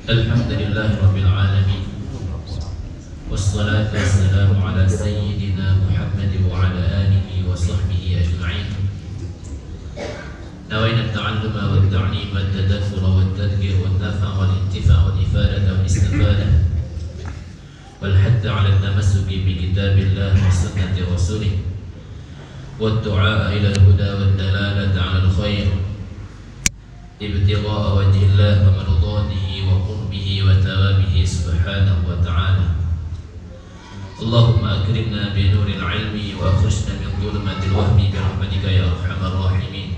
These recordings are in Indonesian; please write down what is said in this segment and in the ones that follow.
Alhamdulillahi Rabbil Alamin. Wassalatu wassalamu ala sayyidina Muhammad wa ala alihi wa sahbihi ajma'in. Nawayna at-ta'alluma wa at-ta'lim wa at-tadabbur wa at-tadhkir wa an-nafa' wa al-intifa' wa al-ifadata wa al-istifada wal hadd 'ala at-tamassuki bi kitabillah wa sunnati rasulih wa ad-du'a ila al-huda wa ad-dalalata 'ala al-khair ibtigha'a wajhillah wa mardatihi wa qurbihi wa thawabihi subhanahu wa ta'ala. Allahumma akrimna bi nuril ilmi wa akhrijna min dhulumatil wahmi bi rahmatika ya arhamar rahimin.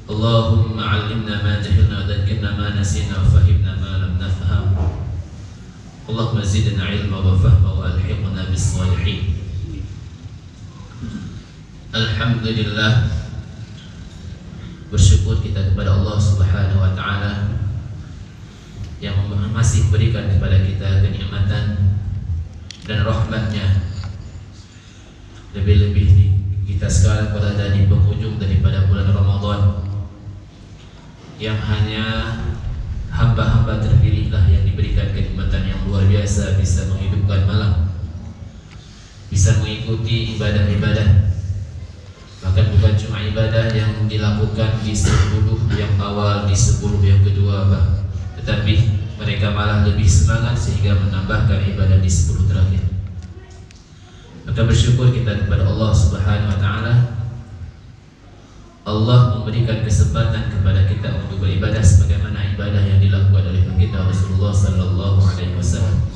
Allahumma 'allimna ma jahilna wa dhakkirna ma nasina wa fahimna ma lam nafham. Allahumma zidna ilma wa fahma wa alhiqna bis salihin. Alhamdulillah, bersyukur kita kepada Allah Subhanahu wa taala yang masih berikan kepada kita kenikmatan dan rahmatnya. Lebih-lebih kita sekarang berada di penghujung daripada bulan Ramadan, yang hanya hamba-hamba terpilihlah yang diberikan kenikmatan yang luar biasa, bisa menghidupkan malam, bisa mengikuti ibadah-ibadah. Bahkan bukan cuma ibadah yang dilakukan di 10 yang awal, di 10 yang kedua, tetapi mereka malah lebih semangat sehingga menambahkan ibadah di 10 terakhir. Maka bersyukur kita kepada Allah Subhanahu wa taala. Allah memberikan kesempatan kepada kita untuk beribadah sebagaimana ibadah yang dilakukan oleh baginda Rasulullah sallallahu alaihi wasallam.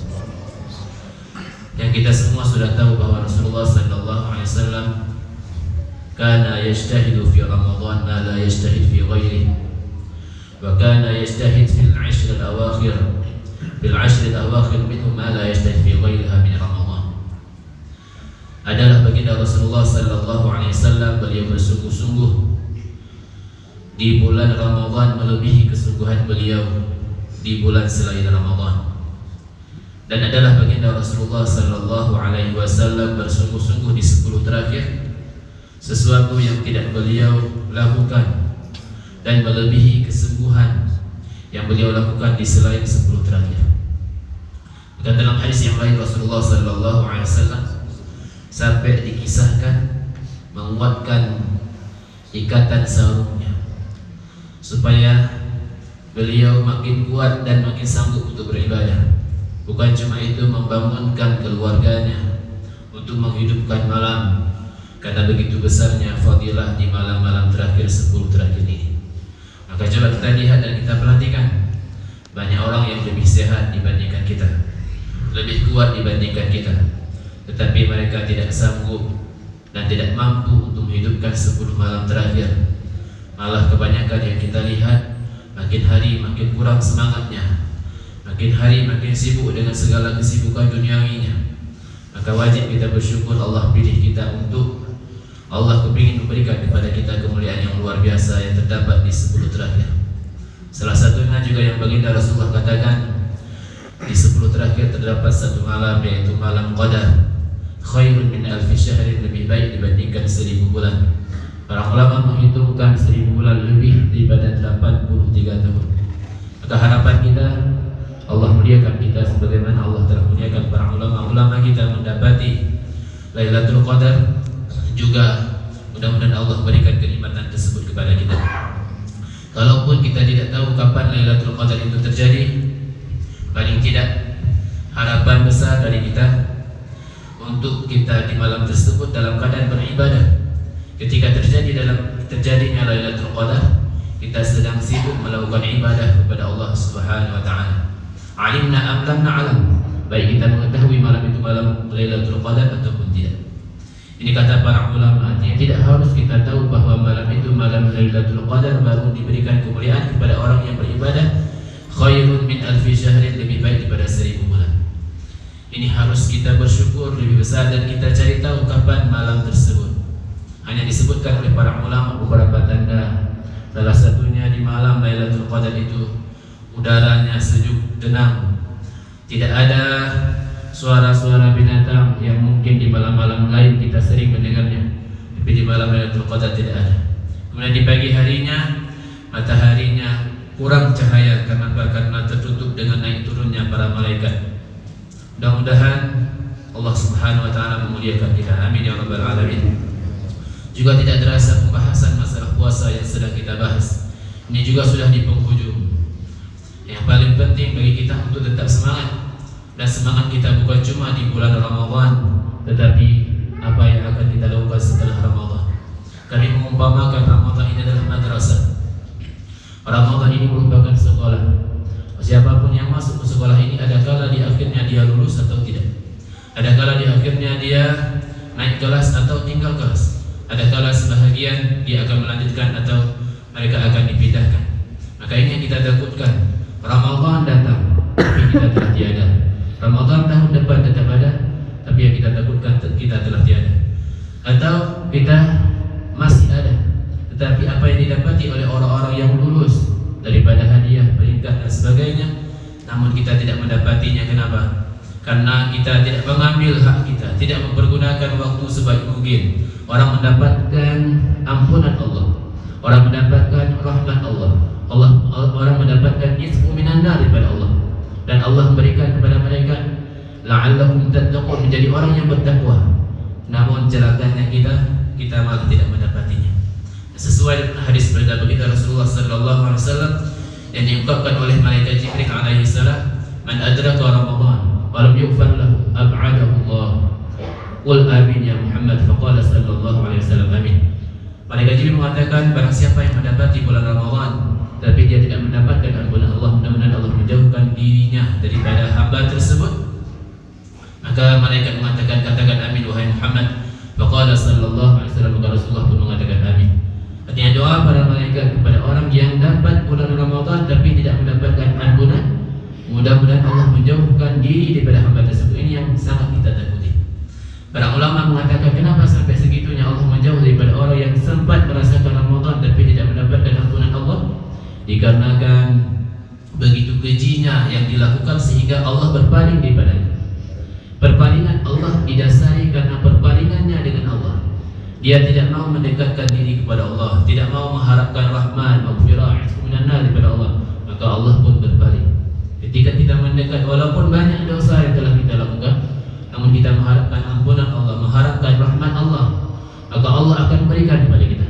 Yang kita semua sudah tahu bahwa Rasulullah sallallahu alaihi wasallam kana yajtahidu fi Ramadan ma la yajtahid fi ghairihi, wa kana yajtahid fil 'ashr al-awakhir minhu ma la yajtahid fi ghairiha min Ramadan. Adalah baginda Rasulullah sallallahu alaihi wasallam, beliau bersungguh-sungguh di bulan Ramadan melebihi kesungguhan beliau di bulan selain Ramadan. Dan adalah baginda Rasulullah sallallahu alaihi wasallam bersungguh-sungguh di 10 terakhir, sesuatu yang tidak beliau lakukan dan melebihi kesungguhan yang beliau lakukan di selain 10 terakhir. Dan dalam hadis yang lain Rasulullah sallallahu alaihi wasallam sampai dikisahkan menguatkan ikatan sarungnya supaya beliau makin kuat dan makin sanggup untuk beribadah. Bukan cuma itu, membangunkan keluarganya untuk menghidupkan malam, karena begitu besarnya fadilah di malam-malam terakhir 10 terakhir ini. Maka coba kita lihat dan kita perhatikan, banyak orang yang lebih sehat dibandingkan kita, lebih kuat dibandingkan kita, tetapi mereka tidak sanggup dan tidak mampu untuk menghidupkan 10 malam terakhir. Malah kebanyakan yang kita lihat makin hari makin kurang semangatnya, makin hari makin sibuk dengan segala kesibukan duniawinya. Maka wajib kita bersyukur Allah pilih kita untuk Allah kepingin memberikan kepada kita kemuliaan yang luar biasa yang terdapat di 10 terakhir. Salah satunya juga yang baginda Rasulullah katakan, di 10 terakhir terdapat satu malam, yaitu malam Qadar, khairun min alfi syahrin, lebih baik dibandingkan 1000 bulan. Para ulama menghitungkan 1000 bulan lebih daripada 83 tahun. Maka harapan kita, Allah muliakan kita sebagaimana Allah telah muliakan para ulama-ulama kita mendapati Lailatul Qadar. Juga mudah-mudahan Allah berikan kenikmatan tersebut kepada kita. Kalaupun kita tidak tahu kapan Lailatul Qadar itu terjadi, paling tidak harapan besar dari kita untuk kita di malam tersebut dalam keadaan beribadah. Ketika terjadinya Lailatul Qadar, kita sedang sibuk melakukan ibadah kepada Allah Subhanahu wa taala. Alimna am lam na'lam, baik kita mengetahui malam itu malam Lailatul Qadar ataupun tidak. Ini kata para ulama, artinya tidak harus kita tahu bahwa malam itu malam Lailatul Qadar baru diberikan kemuliaan kepada orang yang beribadah. Khairun min alfi syahrin, lebih baik daripada 1000 bulan. Ini harus kita bersyukur lebih besar dan kita cari tahu kapan malam tersebut. Hanya disebutkan oleh para ulama beberapa tanda. Salah satunya di malam Lailatul Qadar itu udaranya sejuk, tenang, tidak ada suara-suara binatang yang mungkin di malam-malam lain kita sering mendengarnya, tapi di malam Lailatul Qadar tidak ada. Kemudian di pagi harinya mataharinya kurang cahaya. Karena tertutup dengan naik turunnya para malaikat. Mudah-mudahan Allah Subhanahu wa taala memuliakan kita. Amin ya rabbal alamin. Juga tidak terasa pembahasan masalah puasa yang sedang kita bahas. Ini juga sudah di penghujung. Yang paling penting bagi kita untuk tetap semangat. Dan semangat kita bukan cuma di bulan Ramadan, tetapi apa yang akan kita lakukan setelah Ramadan. Kami mengumpamakan Ramadan ini adalah madrasah. Ramadan ini merupakan sekolah. Siapapun yang masuk ke sekolah ini, ada kala di akhirnya dia lulus atau tidak. Ada kala di akhirnya dia naik kelas atau tinggal kelas. Ada kala sebahagian dia akan melanjutkan atau mereka akan dipindahkan. Maka ini yang kita takutkan. Ramadan datang, tapi kita telah tiada. Ramadan tahun depan tetap ada, tapi yang kita takutkan kita telah tiada. Atau kita masih ada, tetapi apa yang didapati oleh orang-orang yang lulus daripada hadiah, peringkat dan sebagainya, namun kita tidak mendapatinya. Kenapa? Karena kita tidak mengambil hak kita, tidak mempergunakan waktu sebaik mungkin. Orang mendapatkan ampunan Allah, orang mendapatkan rahmat Allah, orang mendapatkan rizq minan nar daripada Allah, dan Allah memberikan kepada mereka la'allakum tattaqun, menjadi orang yang bertakwa. Namun celakanya kita malah tidak mendapatinya. Sesuai dengan hadis berbeda begitu Rasulullah sallallahu alaihi wasallam yang diungkapkan oleh malaikat Jibril alaihi salam, man adraka Ramadan wa lam yughfar lahu ab'adahu Allah. Qul amin ya Muhammad. Faqala sallallahu alaihi wasallam amin. Malaikat Jibril mengatakan, barang siapa yang mendapati bulan Ramadan tapi dia tidak mendapatkan ampunan Allah, mudah-mudahan Allah menjauhkan dirinya daripada hamba tersebut. Maka malaikat mengatakan, katakan amin wahai Muhammad. Faqala sallallahu alaihi wasallam, maka Rasulullah pun mengatakan amin. Artinya doa para malaikat kepada orang yang dapat bulan Ramadan tapi tidak mendapatkan ampunan, mudah-mudahan Allah menjauhkan diri daripada hamba tersebut. Ini yang sangat kita takuti. Para ulama mengatakan, kenapa sampai segitunya Allah menjauh daripada orang yang sempat merasakan Ramadan tapi tidak mendapatkan ampunan Allah? Dikarenakan begitu kejinya yang dilakukan sehingga Allah berpaling daripadanya. Perpalingan Allah didasari karena perpalingannya dengan Allah. Dia tidak mau mendekatkan diri kepada Allah, tidak mau mengharapkan rahmat, maghfirah, izminan daripada Allah. Maka Allah pun berpaling. Ketika kita mendekat, walaupun banyak dosa yang telah kita lakukan, namun kita mengharapkan ampunan Allah, mengharapkan rahmat Allah, maka Allah akan berikan kepada kita.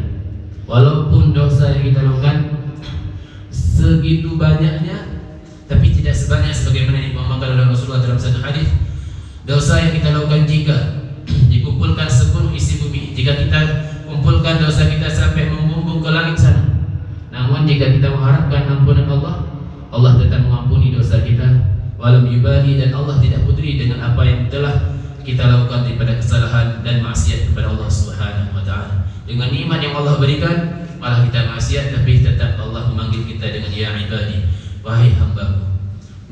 Walaupun dosa yang kita lakukan segitu banyaknya, tapi tidak sebanyak sebagaimana dipahamkan oleh Rasulullah dalam satu hadis. Dosa yang kita lakukan jika dikumpulkan sepenuh isi bumi, jika kita kumpulkan dosa kita sampai membumbung ke langit sana, namun jika kita mengharapkan ampunan Allah, Allah tetap mengampuni dosa kita walam yubali, dan Allah tidak peduli dengan apa yang telah kita lakukan daripada kesalahan dan maksiat kepada Allah Subhanahu wa taala. Dengan nikmat yang Allah berikan, malah kita maksiat, tapi tetap Allah memanggil kita dengan ya ibadi, wahai hamba-Ku.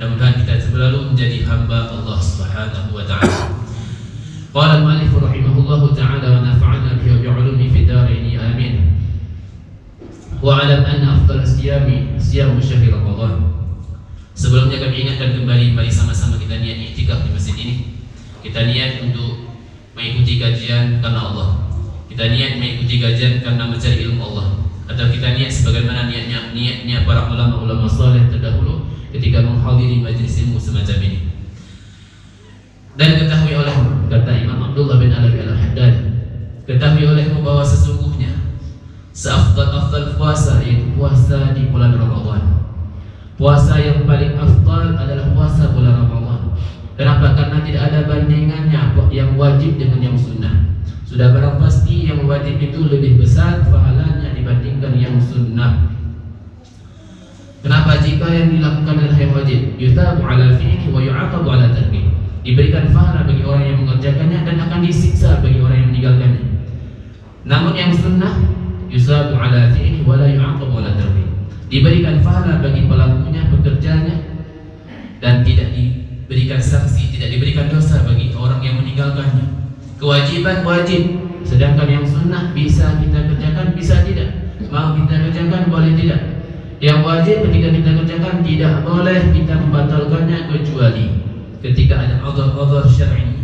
Mudah-mudahan kita selalu menjadi hamba Allah Subhanahu wa taala. Qala al-mu'allif rahimahullahu ta'ala wa nafa'ana bihi wa bi'ulumihi fid dharain amin. Wa 'alam anna afdal siyami siyamu syahr Ramadan. Sebelumnya kami ingatkan kembali, mari sama-sama kita niat iktikaf di masjid ini. Kita niat untuk mengikuti kajian karena Allah. Kita niat mengikuti kajian karena mencari ilmu Allah. Atau kita niat sebagaimana niatnya para ulama-ulama saleh terdahulu ketika menghadiri majlis ilmu semacam ini. Dan ketahui oleh, kata Imam Abdullah bin Alawi al-Haddad, ketahui olehmu bahwa sesungguhnya seafdal puasa yaitu puasa di bulan Ramadan. Puasa yang paling afdal adalah puasa bulan Ramadan. Kenapa? Karena tidak ada bandingannya yang wajib dengan yang sunnah. Sudah barang pasti yang wajib itu lebih besar pahalanya dibandingkan yang sunnah. Kenapa? Jika yang dilakukan adalah yang wajib, yuthabu ala fi'li wa yu'aqabu ala tarkih. Diberikan pahala bagi orang yang mengerjakannya dan akan disiksa bagi orang yang meninggalkannya. Namun yang sunnah, yusabu ala fi'li wa la yu'aqabu ala tarkih. Diberikan pahala bagi pelakunya, pekerjanya, dan tidak diberikan sanksi, tidak diberikan dosa bagi orang yang meninggalkannya. Kewajiban wajib, sedangkan yang sunnah bisa kita kerjakan, bisa tidak. Mau kita kerjakan, boleh tidak. Yang wajib ketika kita kerjakan tidak boleh kita membatalkannya kecuali ketika ada udhur syar'i.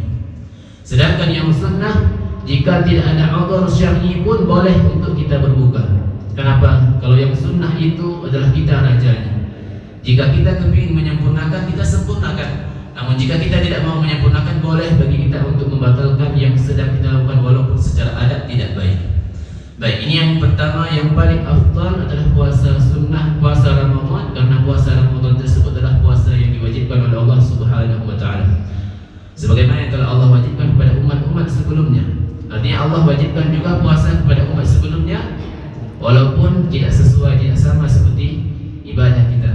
Sedangkan yang sunnah, jika tidak ada udhur syar'i pun boleh untuk kita berbuka. Kenapa? Kalau yang sunnah itu adalah kita rajanya. Jika kita kepingin menyempurnakan, kita sempurnakan. Namun jika kita tidak mau menyempurnakan, boleh bagi kita untuk membatalkan yang sedang kita lakukan walaupun secara adat tidak baik. Baik, ini yang pertama, yang paling afdal adalah puasa sunnah, puasa Ramadan, karena puasa Ramadan tersebut adalah puasa yang diwajibkan oleh Allah Subhanahu wa taala. Sebagaimana yang telah Allah wajibkan kepada umat-umat sebelumnya. Artinya Allah wajibkan juga puasa kepada umat sebelumnya walaupun tidak sesuai, tidak sama seperti ibadah kita.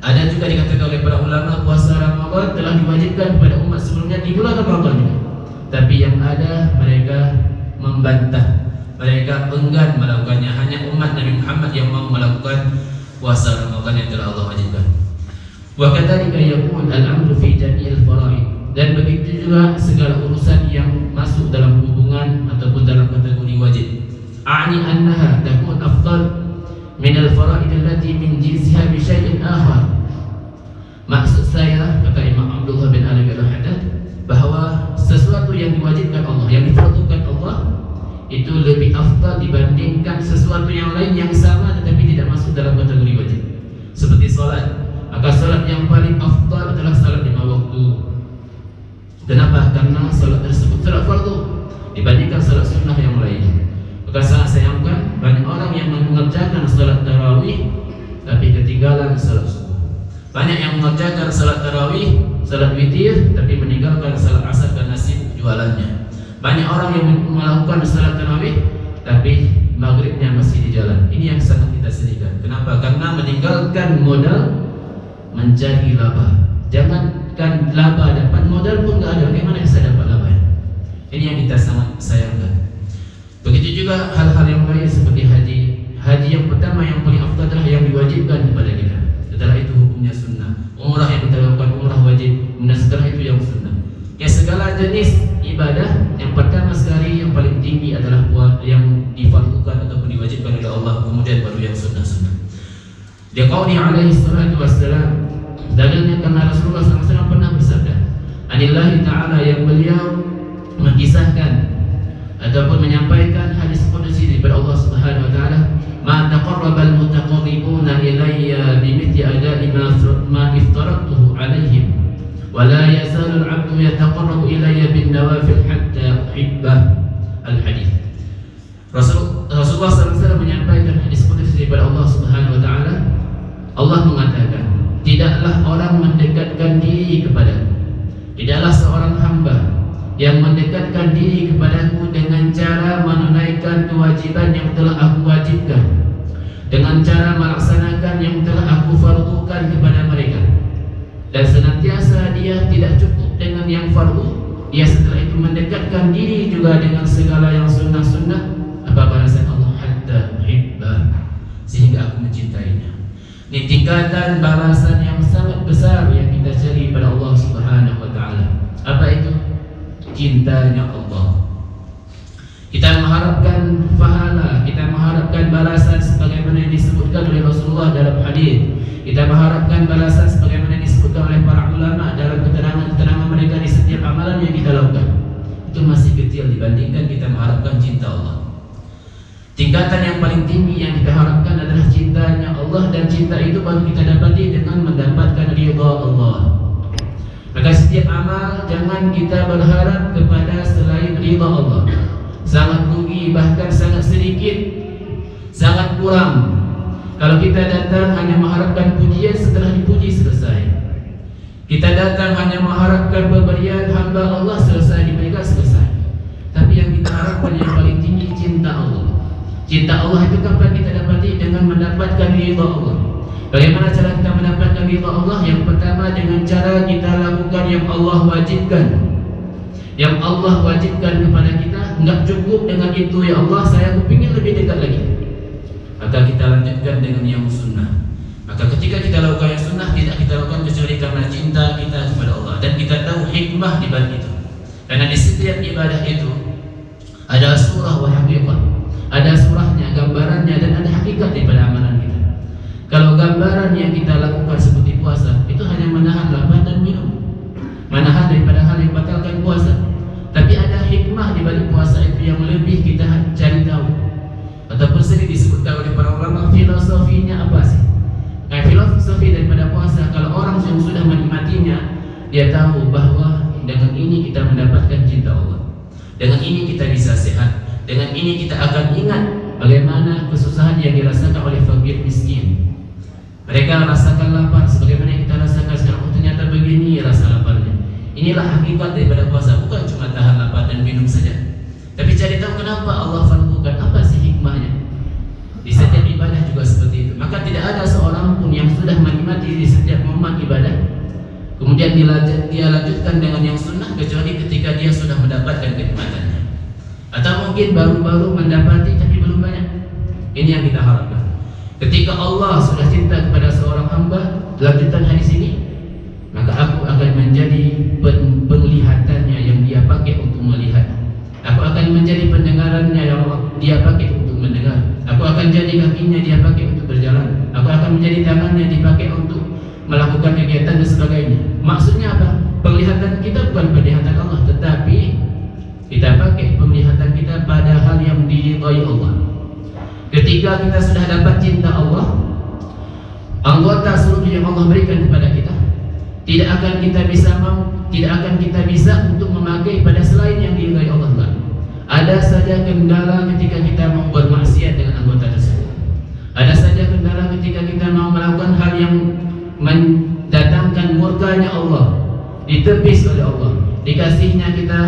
Ada juga dikatakan oleh para ulama puasa Ramadan telah diwajibkan kepada umat sebelumnya di bulan Ramadan juga. Tapi yang ada mereka membantah, mereka enggan melakukannya. Hanya umat Nabi Muhammad yang mau melakukan puasa Ramadan yang telah Allah wajibkan. Wa kadzalika yakun al-amru fi jami'il faraid. Dan begitu juga segala urusan yang masuk dalam hubungan ataupun dalam kategori wajib. A'ni annaha takun afdal min al-faraid allati min jinsiha bi syai'in akhar. Maksud saya, kata Imam Abdullah bin Ali al-Haddad, bahwa sesuatu yang diwajibkan Allah, yang difardukan Allah, itu lebih afdal dibandingkan sesuatu yang lain yang sama tetapi tidak masuk dalam kategori wajib. Seperti salat, maka salat yang paling afdal adalah salat 5 waktu. Kenapa? Karena salat tersebut salat fardu dibandingkan salat sunnah yang lain. Maka sangat sayangkan banyak orang yang mengerjakan salat tarawih tapi ketinggalan salat subuh. Banyak yang mengerjakan salat tarawih, salat witir, tapi meninggalkan salat asar karena sibuk jualannya. Banyak orang yang melakukan salat tarawih, tapi maghribnya masih di jalan. Ini yang sangat kita sedihkan. Kenapa? Karena meninggalkan modal mencari laba. Jangankan laba, dapat modal pun nggak ada. Bagaimana bisa dapat laba? Ini yang kita sangat sayangkan. Begitu juga hal-hal yang lain seperti haji. Haji yang pertama yang paling afdal adalah yang diwajibkan kepada kita. Setelah itu hukumnya sunnah. Umrah yang kita lakukan umrah wajib, dan setelah itu yang sunnah. Ya, segala jenis ibadah yang pertama sekali yang paling tinggi adalah yang difardukan ataupun diwajibkan oleh Allah, kemudian baru yang sunnah-sunnah. Dia qauli alaihi salatu wassalam, dalilnya karena Rasulullah SAW pernah bersabda, Anillahi ta'ala, yang beliau mengisahkan ataupun menyampaikan hadis qudsi daripada Allah Subhanahu wa taala, ma taqarrabal mutaqarribuna ilayya bimithli ada'i ma iftaradtuhu alaihim wa la yazalu al-'abdu yataqarrabu ilayya bin nawafil hatta uhibbah. Al-hadis. Rasulullah SAW menyampaikan hadis qudsi daripada Allah Subhanahu wa taala. Allah mengatakan, tidaklah orang mendekatkan diri kepadaku, tidaklah seorang hamba yang mendekatkan diri kepadaku dengan cara menunaikan kewajiban yang telah aku wajibkan, dengan cara melaksanakan yang telah aku fardukan kepada mereka, dan senantiasa dia tidak cukup dengan yang fardu, dia setelah itu mendekatkan diri juga dengan segala yang sunnah-sunnah. Apa balasan Allah? Hatta uhibbah, sehingga aku mencintainya. Ini tingkatan balasan yang sangat besar yang kita cari pada Allah Subhanahu wa taala. Apa itu? Cintanya Allah. Kita mengharapkan pahala, kita mengharapkan balasan sebagaimana yang disebutkan oleh Rasulullah dalam hadis. Kita mengharapkan balasan sebagaimana yang disebutkan oleh para ulama dalam keterangan-keterangan mereka di setiap amalan yang kita lakukan. Itu masih kecil dibandingkan kita mengharapkan cinta Allah. Tingkatan yang paling tinggi yang kita harapkan adalah cintanya Allah, dan cinta itu baru kita dapati dengan mendapatkan ridha Allah. Maka setiap amal jangan kita berharap kepada selain ridha Allah. Sangat rugi, bahkan sangat sedikit, sangat kurang kalau kita datang hanya mengharapkan pujian, setelah dipuji selesai. Kita datang hanya mengharapkan pemberian hamba Allah, selesai diberikan selesai. Tapi yang kita harapkan yang paling tinggi cinta Allah. Cinta Allah itu kapan kita dapati? Dengan mendapatkan ridha Allah. Bagaimana cara kita mendapatkan ridha Allah? Yang pertama dengan cara kita lakukan yang Allah wajibkan. Yang Allah wajibkan kepada kita, enggak cukup dengan itu, ya Allah saya kepingin lebih dekat lagi. Maka kita lanjutkan dengan yang sunnah. Maka ketika kita lakukan yang sunnah, tidak kita lakukan kecuali karena cinta kita kepada Allah, dan kita tahu hikmah di balik itu. Karena di setiap ibadah itu ada surah wa haqiqah, ada surahnya, gambarannya, dan ada hakikat daripada amalan kita. Kalau gambaran yang kita lakukan seperti puasa, itu hanya menahan lapar dan minum, menahan daripada hal yang batalkan puasa. Tapi ada hikmah di balik puasa itu yang lebih kita cari tahu, ataupun sering disebutkan oleh para ulama pertama filosofinya apa sih? Nah, filosofi daripada puasa, kalau orang yang sudah menikmatinya, dia tahu bahwa dengan ini kita mendapatkan cinta Allah. Dengan ini kita bisa sehat. Dengan ini kita akan ingat bagaimana kesusahan yang dirasakan oleh fakir miskin. Mereka rasakan lapar sebagaimana yang kita rasakan sekarang. Oh, ternyata begini rasa laparnya. Inilah hakikat daripada puasa, bukan cuma tahan lapar dan minum saja. Tapi cari tahu kenapa Allah fardukan, apa sih hikmahnya. Di setiap ibadah juga seperti itu. Maka tidak ada seorang pun yang sudah menikmati di setiap momen ibadah kemudian dia lanjutkan dengan yang sunnah kecuali ketika dia sudah mendapatkan kenikmatannya. Atau mungkin baru-baru mendapati tapi belum banyak. Ini yang kita harapkan. Ketika Allah sudah cinta kepada seorang hamba, lanjutan hadis ini, maka aku akan menjadi penglihatannya yang dia pakai untuk melihat. Aku akan menjadi pendengarannya yang dia pakai untuk mendengar. Aku akan jadi kakinya dia pakai untuk berjalan. Aku akan menjadi tangannya dipakai untuk melakukan kegiatan dan sebagainya. Maksudnya apa? Penglihatan kita bukan penglihatan Allah, tetapi kita pakai penglihatan kita pada hal yang diridhai Allah. Ketika kita sudah dapat cinta Allah, anggota seluruh yang Allah berikan kepada kita, tidak akan kita bisa untuk memakai pada selain yang diridhai Allah. Ada saja kendala ketika kita mau bermaksiat dengan anggota tersebut. Ada saja kendala ketika kita mau melakukan hal yang mendatangkan murkanya Allah, ditepis oleh Allah, dikasihnya kita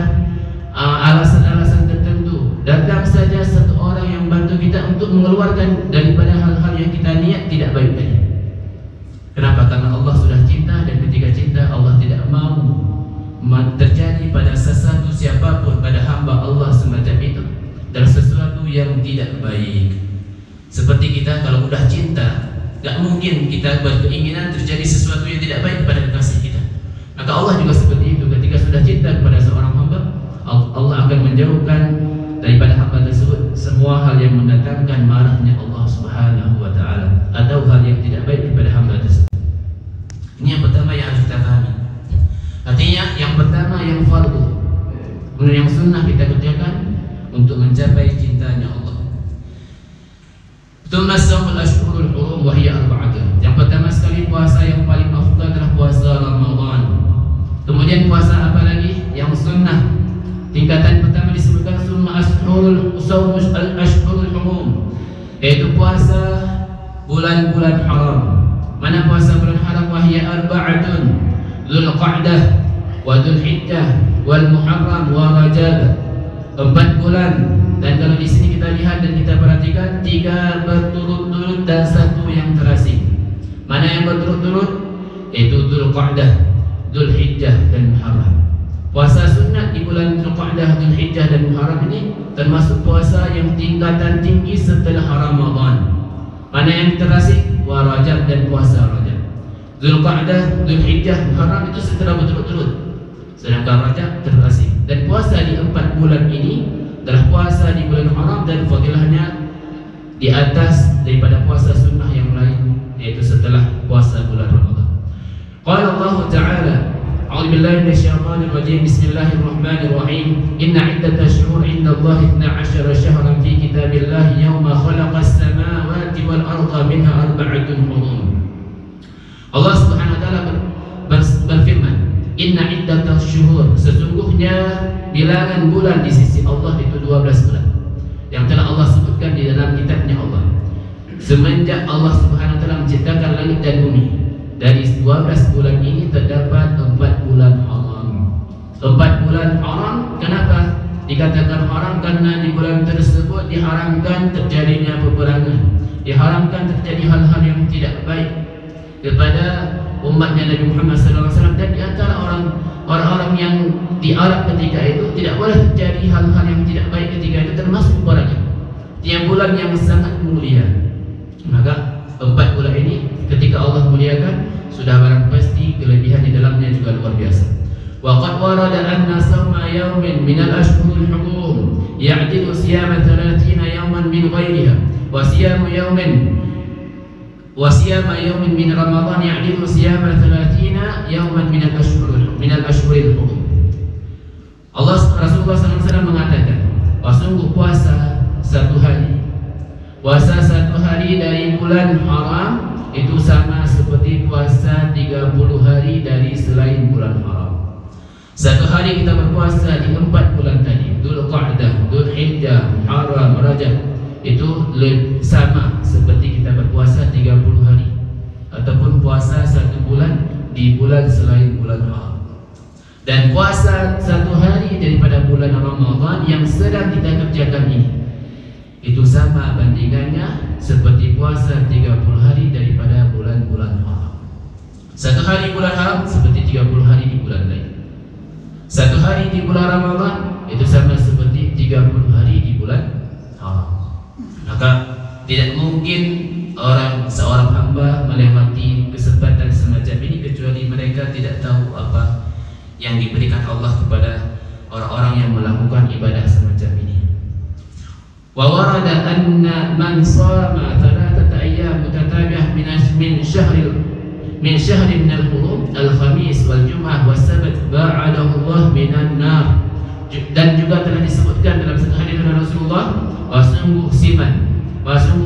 alasan-alasan tertentu. Datang saja satu orang yang bantu kita untuk mengeluarkan daripada hal-hal yang kita niat tidak baik tadi. Kenapa? Karena Allah sudah cinta, dan ketika cinta Allah tidak mau terjadi pada sesuatu siapapun pada hamba Allah semacam itu dan sesuatu yang tidak baik. Seperti kita kalau udah cinta, gak mungkin kita berkeinginan terjadi sesuatu yang tidak baik pada kekasih kita. Maka Allah juga seperti itu. Ketika sudah cinta kepada seorang hamba, Allah akan menjauhkan daripada hamba tersebut semua hal yang mendatangkan marahnya Allah Subhanahu wa ta'ala atau hal yang tidak baik kepada hamba tersebut. Ini yang pertama yang harus kita pahami. Artinya yang pertama yang fardu, kemudian yang sunnah kita kerjakan untuk mencapai cintanya Allah. Tsumma shaumul ashhurul hurum wa hiya arba'atun. Yang pertama sekali puasa yang paling afdal adalah puasa Ramadan. Kemudian puasa apa lagi? Yang sunnah. Tingkatan pertama disebutkan tsumma ashhurul hurum, yaitu puasa bulan-bulan haram. Mana puasa bulan haram? Wa hiya arba'atun. Dzulqa'dah wa Dzulhijjah wal Muharram wa Rajab. 4 bulan. Dan kalau di sini kita lihat dan kita perhatikan 3 berturut-turut dan 1 yang terasing. Mana yang berturut-turut? Yaitu Dzulqa'dah, Dzulhijjah dan Muharram. Puasa sunat di bulan Dzulqa'dah, Dzulhijjah dan Muharram ini termasuk puasa yang tingkatan tinggi setelah Ramadan. Mana yang terasing? Wa Rajab dan puasa Rajab. Dzulqa'dah, Dzulhijjah, Muharram itu setelah berturut-turut. Sedangkan Rajab terasing. Dan puasa di 4 bulan ini adalah puasa di bulan haram dan fadilahnya di atas daripada puasa sunnah yang lain, yaitu setelah puasa bulan Ramadan. Qala Allah Ta'ala, A'udzu billahi minasyaitonir rajim. Bismillahirrahmanirrahim. Inna 'iddatash shuhur 'inda Allah 12 syahran fi kitabillahi yawma khalaqas samawati wal arda minha arba'atun hurum. Allah Subhanahu wa taala berfirman, Inna iddatash syuhur, sesungguhnya bilangan bulan di sisi Allah itu 12 bulan yang telah Allah sebutkan di dalam kitabnya Allah. Semenjak Allah Subhanahu wa taala menciptakan langit dan bumi, dari 12 bulan ini terdapat 4 bulan haram. 4 bulan haram, kenapa dikatakan haram? Karena di bulan tersebut diharamkan terjadinya peperangan, diharamkan terjadi hal-hal yang tidak baik kepada umatnya Nabi Muhammad SAW. Dan di antara orang-orang yang di Arab ketika itu tidak boleh terjadi hal-hal yang tidak baik ketika itu, termasuk peperangan. Dia bulan yang sangat mulia. Maka 4 bulan ini ketika Allah muliakan, sudah barang pasti kelebihan di dalamnya juga luar biasa. Wa qad warada anna sawma yawmin min al-ashhuril hurum ya'dilu siyama 30 yawman min ghairiha wa siyamu yawmin min Ramadan ya'dilu siyama 30 yawman min al-ashhuril hurum. Rasulullah SAW mengatakan, sungguh puasa 1 hari, Puasa satu hari dari bulan haram itu sama seperti puasa 30 hari dari selain bulan haram. Satu hari kita berpuasa di 4 bulan tadi, Dzulqa'dah, Dzulhijjah, Muharram, Rajab, itu sama seperti kita berpuasa 30 hari ataupun puasa satu bulan di bulan selain bulan haram. Dan puasa satu hari daripada bulan Ramadan yang sedang kita kerjakan ini, itu sama bandingannya seperti puasa 30 hari daripada bulan-bulan haram. Satu hari bulan haram seperti 30 hari di bulan lain. Satu hari di bulan Ramadan itu sama seperti 30 hari di bulan haram. Maka tidak mungkin seorang hamba melewati kesempatan semacam ini kecuali mereka tidak tahu apa yang diberikan Allah kepada orang-orang yang melakukan ibadah semacam ini. Wa warada anna man shama 3 ayyam mutatabi'ah min syahri min al-hurum al-khamis wal jum'ah was sabt ba'adahu Allah minan nar. Dan juga telah disebutkan dalam satu hadis dari Rasulullah, sungguh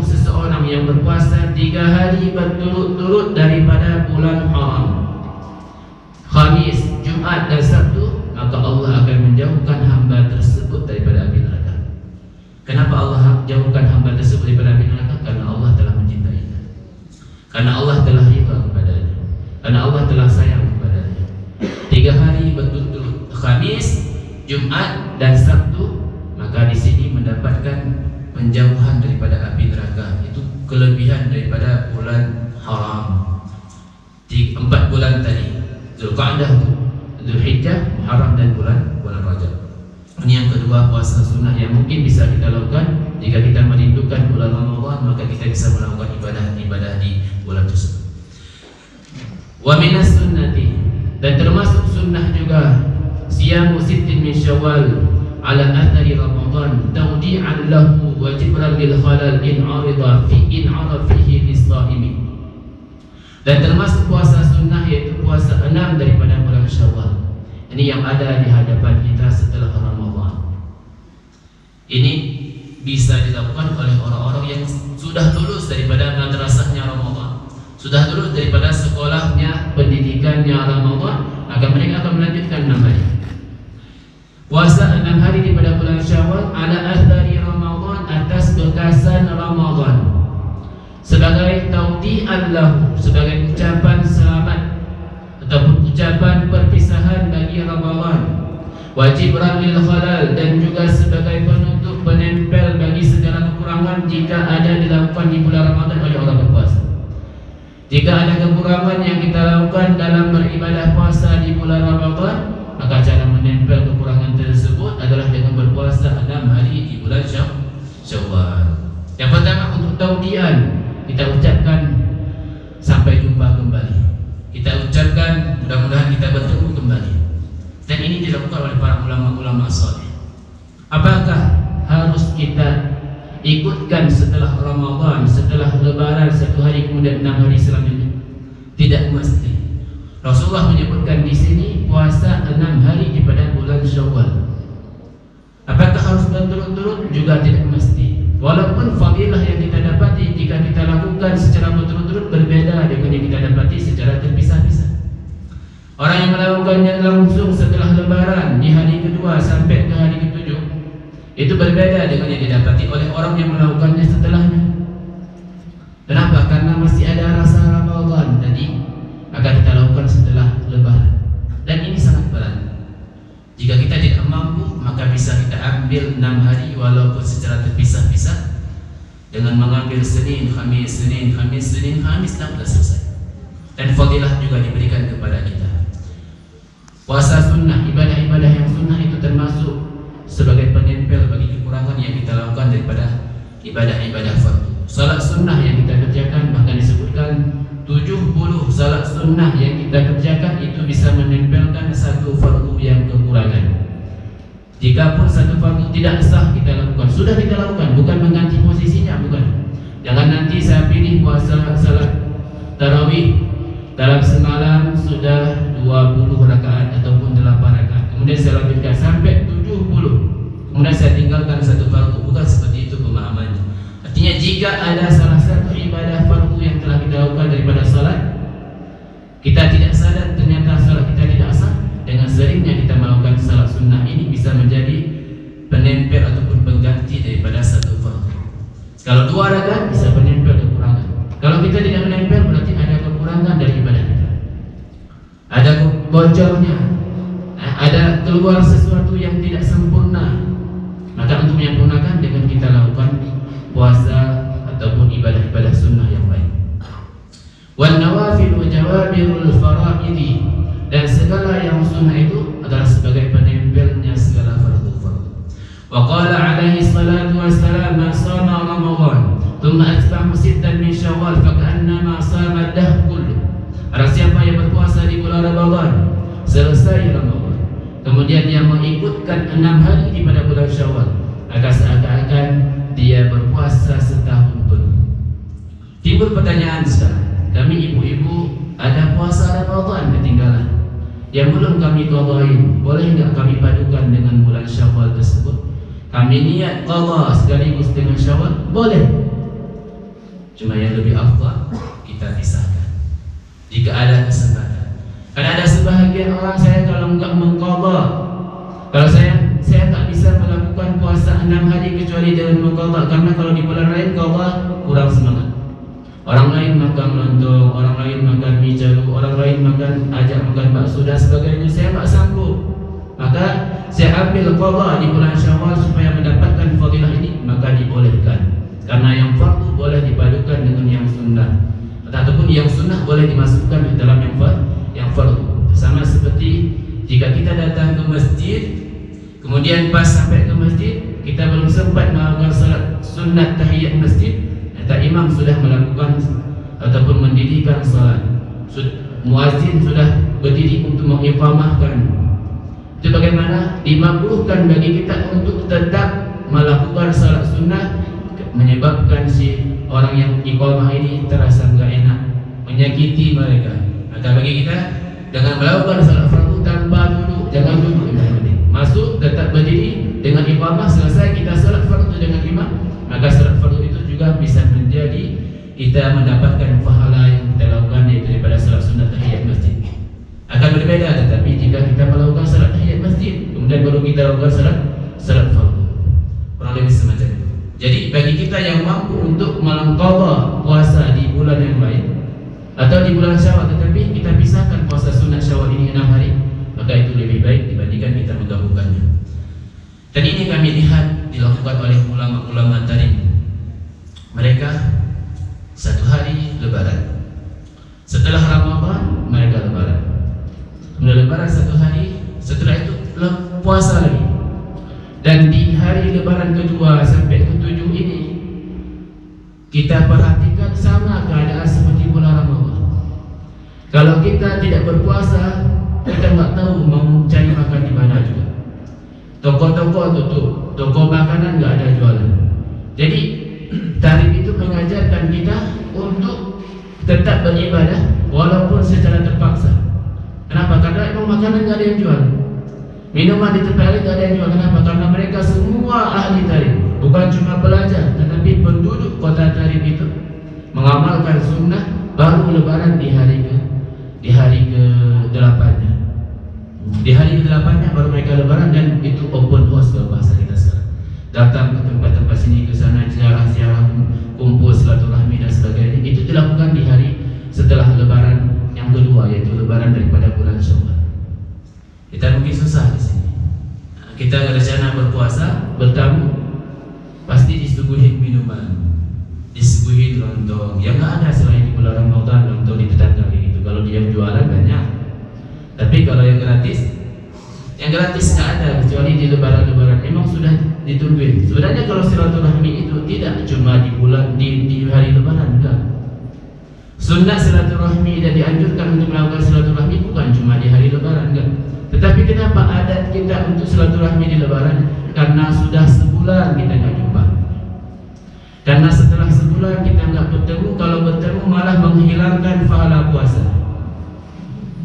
seseorang yang berpuasa 3 hari berturut-turut daripada bulan haram, Khamis, Jumat dan Sabtu, maka Allah akan menjauhkan hamba tersebut daripada api neraka. Kenapa Allah jauhkan hamba tersebut daripada api neraka? Karena Allah telah mencintainya, karena Allah telah ridha kepadanya, karena Allah telah sayang kepadanya. 3 hari berturut-turut, Khamis, Jumat dan Sabtu, maka di sini mendapatkan penjauhan daripada api neraka. Itu kelebihan daripada bulan haram. 4 bulan tadi, Dzulqa'dah, Dzulhijjah, Muharram dan bulan Rajab. Ini yang kedua, puasa sunnah yang mungkin bisa kita lakukan jika kita merindukan bulan Ramadan, maka kita bisa melakukan ibadah-ibadah di bulan tersebut. Wa minas sunnati, dan termasuk sunnah juga siyamu sittin min Syawal ala athari Ramadan tawdi'an lahu wa jibran lil khalal in 'arida fihi lis-shaimi. Dan termasuk puasa sunnah yaitu puasa 6 daripada bulan Syawal. Ini yang ada di hadapan kita setelah Ramadan. Ini bisa dilakukan oleh orang-orang yang sudah lulus daripada madrasahnya Ramadan, sudah lulus daripada sekolahnya, pendidikannya Ramadan, maka mereka akan melanjutkan 6 hari. Puasa 6 hari daripada bulan Syawal ala athari Ramadan, atas bekasan Ramadan, sebagai taudi'an lahu, sebagai ucapan selamat ataupun ucapan perpisahan bagi Ramadan, wajib ramil khalal, dan juga sebagai penutup penempel bagi segala kekurangan jika ada dilakukan di bulan Ramadan oleh orang berpuasa. Jika ada kekurangan yang kita lakukan dalam beribadah puasa di bulan Ramadan, maka cara menempel kekurangan tersebut adalah dengan berpuasa 6 hari di bulan Syawal. Yang pertama, untuk taudian, kita ucapkan sampai jumpa kembali. Kita ucapkan mudah-mudahan kita bertemu kembali. Dan ini dilakukan oleh para ulama-ulama saleh. Apakah harus kita ikutkan setelah Ramadan, setelah Lebaran 1 hari kemudian 6 hari selanjutnya? Tidak mesti. Rasulullah menyebutkan di sini puasa 6 hari pada bulan Syawal. Apakah harus berturut-turut? Juga tidak mesti. Walaupun fadilah yang kita dapati jika kita lakukan secara berturut-turut berbeda dengan yang kita dapati secara terpisah-pisah. Orang yang melakukannya langsung setelah Lebaran di hari kedua sampai ke hari ke-7, itu berbeda dengan yang didapati oleh orang yang melakukannya setelahnya. Kenapa? Karena masih ada rasa Ramadan tadi, maka kita lakukan setelah Lebaran. Dan ini sangat berat. Jika kita tidak mampu, maka bisa kita ambil 6 hari walaupun secara terpisah-pisah, dengan mengambil Senin, Khamis, Senin, Khamis, Senin, Khamis, dan sudah selesai. Dan fadilah juga diberikan kepada kita. Puasa sunnah, ibadah-ibadah yang sunnah itu termasuk sebagai penempel bagi kekurangan yang kita lakukan daripada ibadah-ibadah fardu. Salat sunnah yang kita kerjakan, bahkan disebutkan 70 salat sunnah yang kita kerjakan itu bisa menempelkan satu fardu yang kekurangan. Jikapun satu fardu tidak sah kita lakukan, sudah kita lakukan, bukan mengganti posisinya, bukan. Jangan nanti saya pilih puasa salat tarawih dalam semalam sudah 20 rakaat ataupun 8 rakaat, kemudian saya lanjutkan sampai 70, kemudian saya tinggalkan satu fardu. Bukan seperti itu pemahamannya. Artinya jika jika ada salah satu ibadah fardu yang telah kita lakukan daripada salat, kita tidak sadar ternyata salat kita tidak sah, dengan seringnya kita melakukan salat sunnah ini bisa menjadi penempel ataupun pengganti daripada satu fardu. Kalau 2 rakaat bisa penempel kekurangan. Kalau kita tidak menempel berarti ada kekurangan dari ibadah kita. Ada bocornya, ada keluar sesuatu yang tidak sempurna. Maka untuk menyempurnakan dengan kita lakukan puasa ataupun ibadah-ibadah sunnah yang lain. Wan nawafil wa jawabirul faraidi, dan segala yang sunnah itu adalah sebagai penempelnya segala fardu-fardu. Wa qala alaihi salatu wassalam, man shama ramadan thumma atba'ahu sittan min syawal faka'annama shama ad-dahr kullu. Barang siapa yang berpuasa di bulan Ramadan, selesai Ramadan, kemudian dia mengikutkan 6 hari di pada bulan Syawal, maka seakan-akan dia berpuasa setahun penuh. Timbul pertanyaan sekarang, kami ibu-ibu ada puasa Ramadan ketinggalan yang belum kami qadain, boleh enggak kami padukan dengan bulan Syawal tersebut? Kami niat qada sekaligus dengan Syawal, boleh. Cuma yang lebih afdal kita pisahkan jika ada kesempatan. Karena ada sebahagian orang, saya kalau enggak mengqada, kalau saya tak bisa melakukan puasa 6 hari kecuali dengan mengqada, karena kalau di bulan lain qada kurang semangat. Orang lain makan lontong, orang lain makan mie jalu, orang lain ajak makan bakso dan sebagainya, saya tak sanggup. Maka saya ambil qada di bulan Syawal supaya mendapatkan fadilah ini, maka dibolehkan. Karena yang fardu boleh dipadukan dengan yang sunnah, ataupun yang sunnah boleh dimasukkan di dalam yang fardu. Sama seperti jika kita datang ke masjid, kemudian pas sampai ke masjid kita belum sempat melakukan salat sunat tahiyat masjid, ternyata imam sudah melakukan ataupun mendirikan salat, muazzin sudah berdiri untuk mengiqamahkan. Itu bagaimana dimakruhkan bagi kita untuk tetap melakukan salat sunnah, menyebabkan si orang yang iqamah ini terasa enggak enak, menyakiti mereka. Maka bagi kita dengan melakukan salat fardu tanpa duduk, jangan duduk, masuk tetap berdiri dengan iqamah, selesai kita salat fardu dengan imam, maka salat fardu itu juga bisa menjadi kita mendapatkan pahala yang kita lakukan daripada salat sunat tahiyat masjid. Akan berbeda tetapi jika kita melakukan salat tahiyat masjid kemudian baru kita lakukan salat fardu, kurang lebih semacam itu. Jadi bagi kita yang mampu untuk mengqadha puasa di bulan yang lain atau di bulan Syawal, tetapi kita pisahkan puasa sunat Syawal ini 6 hari, maka itu lebih baik dibandingkan kita menggabungkannya. Dan ini kami lihat dilakukan oleh ulama-ulama tadi. Mereka 1 hari lebaran, setelah Ramadan mereka lebaran, kemudian lebaran 1 hari, setelah itu puasa lagi. Dan di hari lebaran kedua sampai ke-7 ini kita perhatikan sama keadaan seperti bulan Ramadan. Kalau kita tidak berpuasa, kita nggak tahu mau cari makan di mana juga. Toko-toko tutup, toko makanan nggak ada jualan. Jadi tarikh itu mengajarkan kita untuk tetap beribadah walaupun secara terpaksa. Kenapa? Karena emang makanan nggak ada yang jual. Minuman di tempat lain tidak ada yang jual. Kenapa? Karena mereka semua ahli tarikh, bukan cuma pelajar, tetapi penduduk kota tarikh itu mengamalkan sunnah baru lebaran di hari ke-8-nya. Di hari ke-8-nya baru mereka lebaran, dan itu open house kalau bahasa kita sekarang. Datang ke tempat-tempat sini ke sana, ziarah-ziarah, kumpul silaturahmi dan sebagainya. Itu dilakukan di hari setelah lebaran yang kedua, yaitu lebaran daripada bulan Syawal. Kita mungkin susah di sini. Kita rencana berpuasa, bertamu, pasti disuguhin minuman, disuguhin lontong. Yang nggak ada selain di bulan Ramadan lontong di tetangga gitu. Kalau dia jualan banyak. Tapi kalau yang gratis nggak ada kecuali di lebaran-lebaran. Emang sudah ditungguin. Sebenarnya kalau silaturahmi itu tidak cuma di bulan di hari lebaran, enggak. Sunnah silaturahmi dan dianjurkan untuk melakukan silaturahmi bukan cuma di hari lebaran, enggak. Tetapi kenapa adat kita untuk silaturahmi di lebaran? Karena sudah sebulan kita nggak jumpa. Karena setelah sebulan kita nggak bertemu, kalau bertemu malah menghilangkan pahala puasa.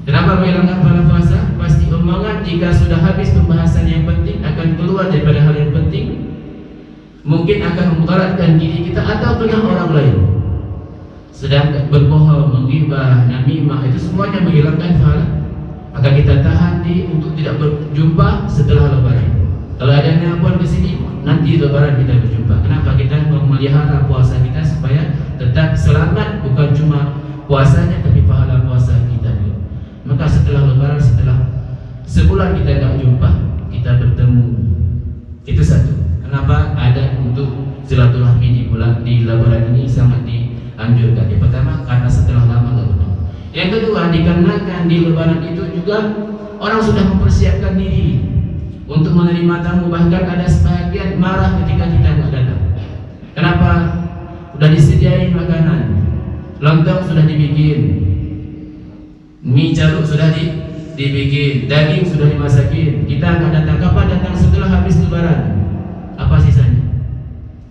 Kenapa menghilangkan pahala puasa? Pasti omongan jika sudah habis pembahasan yang penting akan keluar daripada hal yang penting. mungkin akan memudaratkan diri kita atau dengan orang lain. Sedangkan berbohong, menghibah, namimah itu semuanya menghilangkan pahala. Maka kita tahan diri untuk tidak berjumpa setelah lebaran. Kalau ada nelpon ke sini, nanti lebaran kita berjumpa. Kenapa? Kita memelihara puasa kita supaya tetap selamat, bukan cuma puasanya tapi pahala puasa kita juga. Maka setelah lebaran, setelah sebulan kita tidak jumpa, kita bertemu. Itu satu. Kenapa ada untuk silaturahmi di lebaran ini sangat dianjurkan. Yang pertama, karena setelah lama tidak bertemu. Yang kedua, dikarenakan di lebaran itu juga orang sudah mempersiapkan diri untuk menerima tamu. Bahkan ada sebagian marah ketika kita tidak datang. Kenapa? Sudah disediain makanan, lontong sudah dibikin, mie caluk sudah dibikin, daging sudah dimasakin. Kita nggak datang. Kapan datang? Setelah habis lebaran. Apa sisanya?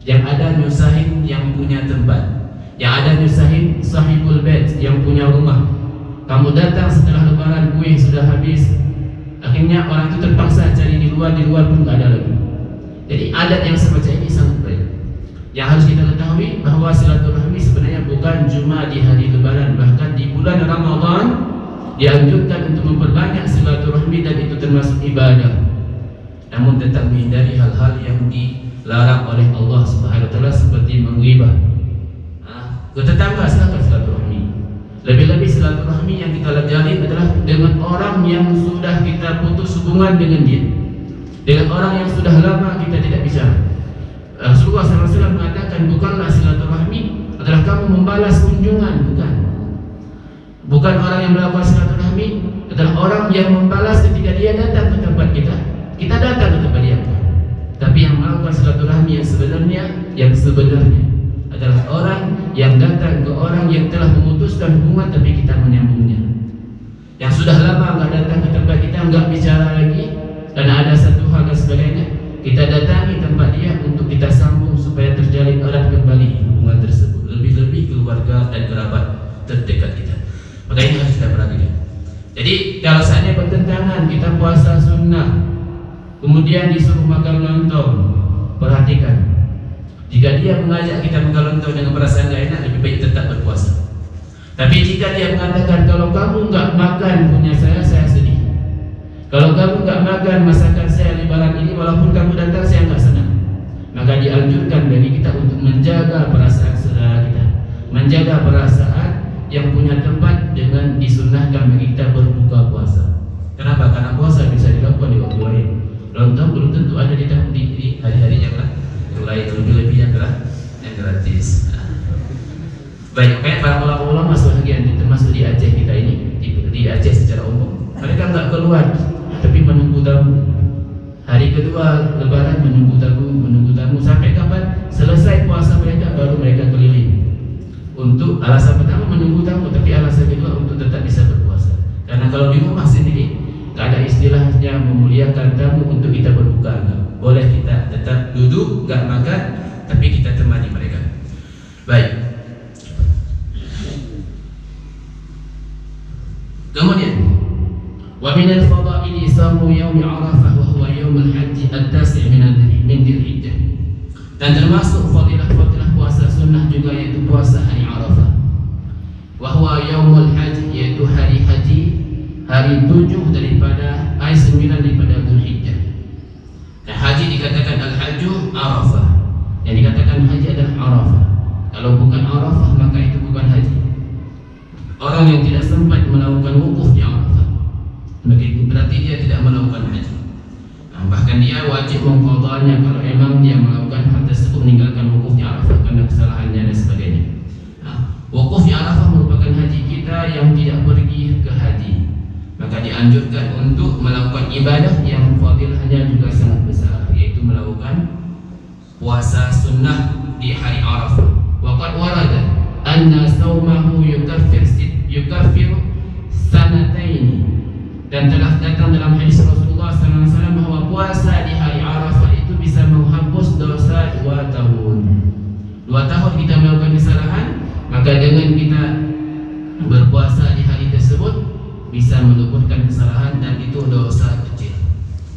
Yang ada nyusahin yang punya tempat, yang ada nyusahin sahibul bait yang punya rumah. Kamu datang setelah lebaran, kue sudah habis. Akhirnya orang itu terpaksa cari di luar pun nggak ada lagi. Jadi adat yang semacam ini sangat baik. Yang harus kita ketahui bahwa silaturahmi sebenarnya bukan cuma di hari lebaran, bahkan di bulan Ramadan dianjurkan untuk memperbanyak silaturahmi dan itu termasuk ibadah. Namun tetap menghindari hal-hal yang dilarang oleh Allah Subhanahu wa taala seperti menghibah. Ke tetangga silakan silaturahmi. Lebih-lebih silaturahmi yang kita jalin adalah dengan orang yang sudah kita putus hubungan dengan dia. Dengan orang yang sudah lama kita tidak bicara. Rasulullah SAW mengatakan, bukanlah silaturahmi adalah kamu membalas kunjungan, bukan. Bukan orang yang melakukan silaturahmi adalah orang yang membalas ketika dia datang ke tempat kita. Kita datang ke tempat dia. Tapi yang melakukan silaturahmi yang sebenarnya adalah orang yang datang ke orang yang telah memutuskan hubungan tapi kita menyambungnya. Yang sudah lama nggak datang ke tempat kita, nggak bicara lagi, dan ada satu hal dan sebagainya, kita datangi tempat dia untuk kita sambung supaya terjalin erat kembali hubungan tersebut. Lebih-lebih keluarga dan kerabat terdekat kita. Maka ini harus kita perhatikan. Jadi kalau saatnya bertentangan, kita puasa sunnah, kemudian disuruh makan lontong, perhatikan. Jika dia mengajak kita makan lontong dengan perasaan gak enak, lebih baik tetap berpuasa. Tapi jika dia mengatakan, kalau kamu nggak makan punya saya sedih. Kalau kamu nggak makan masakan saya lebaran ini, walaupun kamu datang saya nggak senang. Maka dianjurkan bagi kita untuk menjaga perasaan saudara kita, menjaga perasaan yang punya tempat dengan disunnahkan bagi kita berbuka puasa. Kenapa? Karena puasa bisa dilakukan di waktu lain. Lontong belum tentu ada di hari-hari yang lain, lebih-lebih yang gratis. Baik, kayak para ulama sebagian termasuk di Aceh kita ini, di Aceh secara umum, mereka nggak keluar, tapi menunggu tamu. Hari kedua lebaran menunggu tamu sampai kapan? Selesai puasa mereka baru mereka keliling. Untuk alasan pertama menunggu tamu, tapi alasan kedua untuk tetap bisa berpuasa. Karena kalau di rumah sendiri nggak ada istilahnya memuliakan tamu untuk kita berbuka. Boleh kita tetap duduk, nggak makan, tapi kita temani mereka. Baik. Kemudian, wa min al-fada'ili samu yaum Arafah wa huwa yaum al-hajj at-tasi' min Dzulhijjah. Dan termasuk fadilah-fadilah puasa sunnah juga yaitu puasa hari Arafah. Wa huwa yaumul hajj, yaitu hari haji, hari 7 daripada 9 daripada Dzulhijjah. Nah, haji dikatakan al-hajju Arafah. Yang dikatakan haji adalah Arafah. Kalau bukan Arafah maka itu bukan haji. Orang yang tidak sempat melakukan wukuf di Arafah, begitu berarti dia tidak melakukan haji. Nah, bahkan dia wajib mengqadanya kalau memang dia melakukan hal tersebut, meninggalkan wukuf di Arafah karena kesalahannya dan sebagainya. Nah, wukuf di Arafah merupakan haji kita yang tidak pergi ke haji. Maka dianjurkan untuk melakukan ibadah yang fadilahnya juga sangat besar, yaitu melakukan puasa sunnah di hari Arafah. Waqad warada anna saumahu yukaffiru sanatain, dan telah datang dalam hadis Rasulullah SAW bahwa puasa di hari Arafah itu bisa menghapus dosa 2 tahun. 2 tahun kita melakukan kesalahan, maka dengan kita berpuasa di hari tersebut bisa meluputkan kesalahan, dan itu dosa kecil.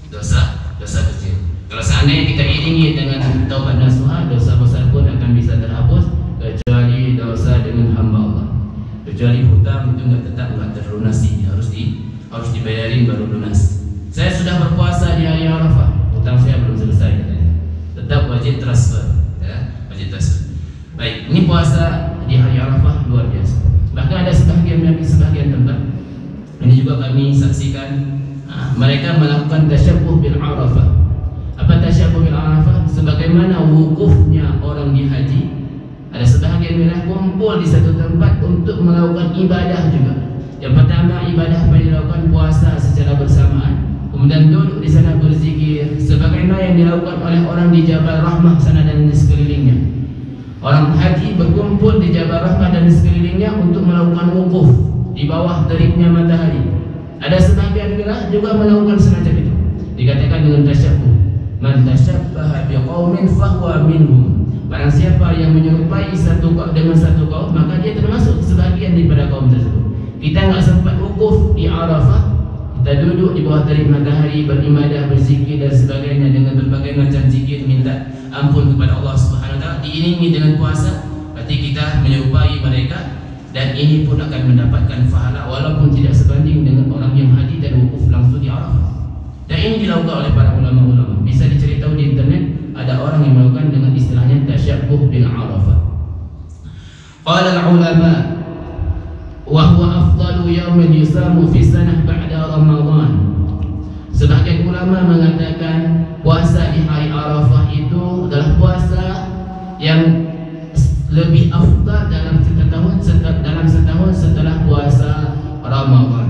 Dosa kecil. Kalau seandainya kita iringi dengan taubat nasuha, dosa besar pun akan bisa terhapus, kecuali dosa dengan hamba Allah. Kecuali hutang itu tetap nggak terlunasi, harus dibayarin baru lunas. Saya sudah berpuasa di hari Arafah, hutang saya belum selesai, tetap wajib transfer, ya, wajib transfer. Baik, ini puasa di hari Arafah luar biasa. Bahkan ada sebagian tempat, ini juga kami saksikan, mereka melakukan tasyabuh bil Arafah. Apa tasyabuh bil Arafah? Sebagaimana wukufnya orang di haji, ada sebahagian mereka kumpul di satu tempat untuk melakukan ibadah juga. Yang pertama, ibadah apa yang dilakukan? Puasa secara bersamaan. Kemudian duduk di sana berzikir, sebagaimana yang dilakukan oleh orang di Jabal Rahmah sana dan di sekelilingnya. Orang haji berkumpul di Jabal Rahmah dan di sekelilingnya untuk melakukan wukuf di bawah teriknya matahari. Ada sebagian wilayah juga melakukan semacam itu. Dikatakan dengan tasyabuh. Man tasyabbaha biqaumin fahuwa minhum. Barang siapa yang menyerupai dengan satu kaum, maka dia termasuk sebagian daripada kaum tersebut. Kita enggak sempat wukuf di Arafah, kita duduk di bawah terik matahari beribadah, berzikir dan sebagainya dengan berbagai macam zikir, minta ampun kepada Allah Subhanahu wa taala, diiringi dengan puasa, berarti kita menyerupai mereka, dan ini pun akan mendapatkan pahala walaupun tidak sebanding dengan orang yang haji dan wukuf langsung di Arafah. Dan ini dilakukan oleh para ulama-ulama. Bisa diceritakan di internet, ada orang yang melakukan dengan istilahnya tasyabuh bil Arafah. Qala al-ulama wa huwa afdalu yawmin yusamu fi sanah ba'da Ramadan. Sebagian ulama mengatakan puasa di hari Arafah itu adalah puasa yang lebih afdal dalam setahun setelah puasa Ramadan.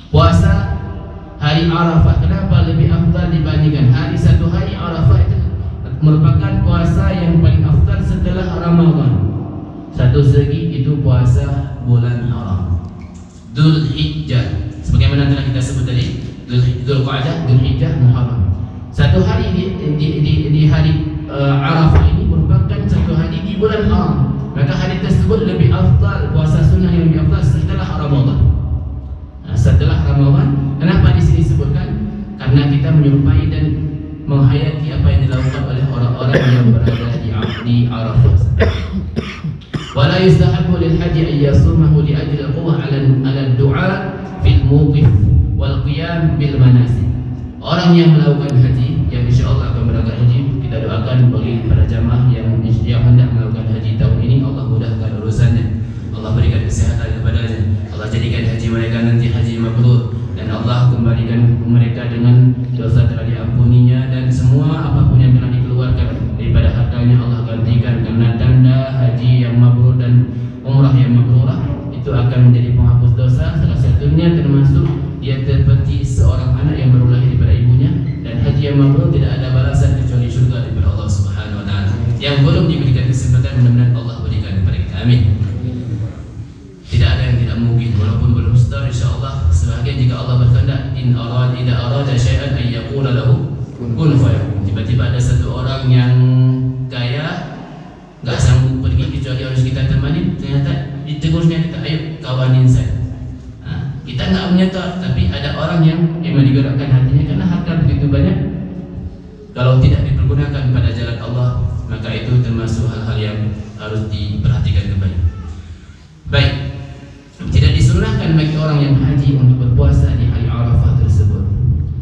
Puasa hari Arafah, kenapa lebih afdal dibandingkan satu hari Arafah? Itu merupakan puasa yang paling afdal setelah Ramadan. Satu segi itu puasa bulan haram, Dzul Hijjah, sebagaimana telah kita sebut tadi, Dzul Qa'dah, Dzul Hijjah, Muharram. Satu hari di hari Arafah ini merupakan satu hari di bulan haram. Maka hari tersebut lebih afdal, puasa sunnah yang lebih afdal setelah Ramadan. Setelah Ramadan, kenapa di sini disebutkan? Karena kita menyerupai dan menghayati apa yang dilakukan oleh orang-orang yang berada di Arafah. Wala yustahabbu lil haji an yasumahu li ajli al-quwwah 'ala ad-du'a fil mawqif wal qiyam bil manasik. Orang yang melakukan haji, yang insyaallah akan berangkat haji, kita doakan bagi para jamaah yang hendak melakukan haji tahun ini, Allah mudahkan urusannya, Allah berikan kesehatan kepadanya, Allah jadikan haji mereka nanti haji mabrur, dan Allah kembalikan mereka dengan dosa telah diampuninya, dan semua apapun yang telah dikeluarkan daripada hartanya Allah gantikan, karena tanda haji yang mabrur dan umrah yang mabrurah itu akan menjadi penghapus dosa. Salah satunya termasuk dia seperti seorang anak yang baru lahir daripada ibunya, dan haji yang mabrur tidak ada balasan kecuali syurga daripada Allah Subhanahu wa taala. Yang belum diberikan kesempatan, mudah-mudahan Allah berikan kepada kita. Amin. Tidak ada yang tidak mungkin, walaupun belum start, insyaallah sebahagian jika Allah berkehendak, idza arada syai'an ay yaqula lahu kun fayakun. Tiba-tiba ada satu orang yang kaya, enggak sanggup pergi kecuali harus kita temani, ternyata ditegurnya kita, ayo kawanin saya. Kita enggak menyetop, tapi ada orang yang memang digerakkan hatinya karena harta begitu banyak. Kalau tidak dipergunakan pada jalan Allah, maka itu termasuk hal-hal yang harus diperhatikan kembali. Baik, tidak disunahkan bagi orang yang haji untuk berpuasa di hari Arafah tersebut.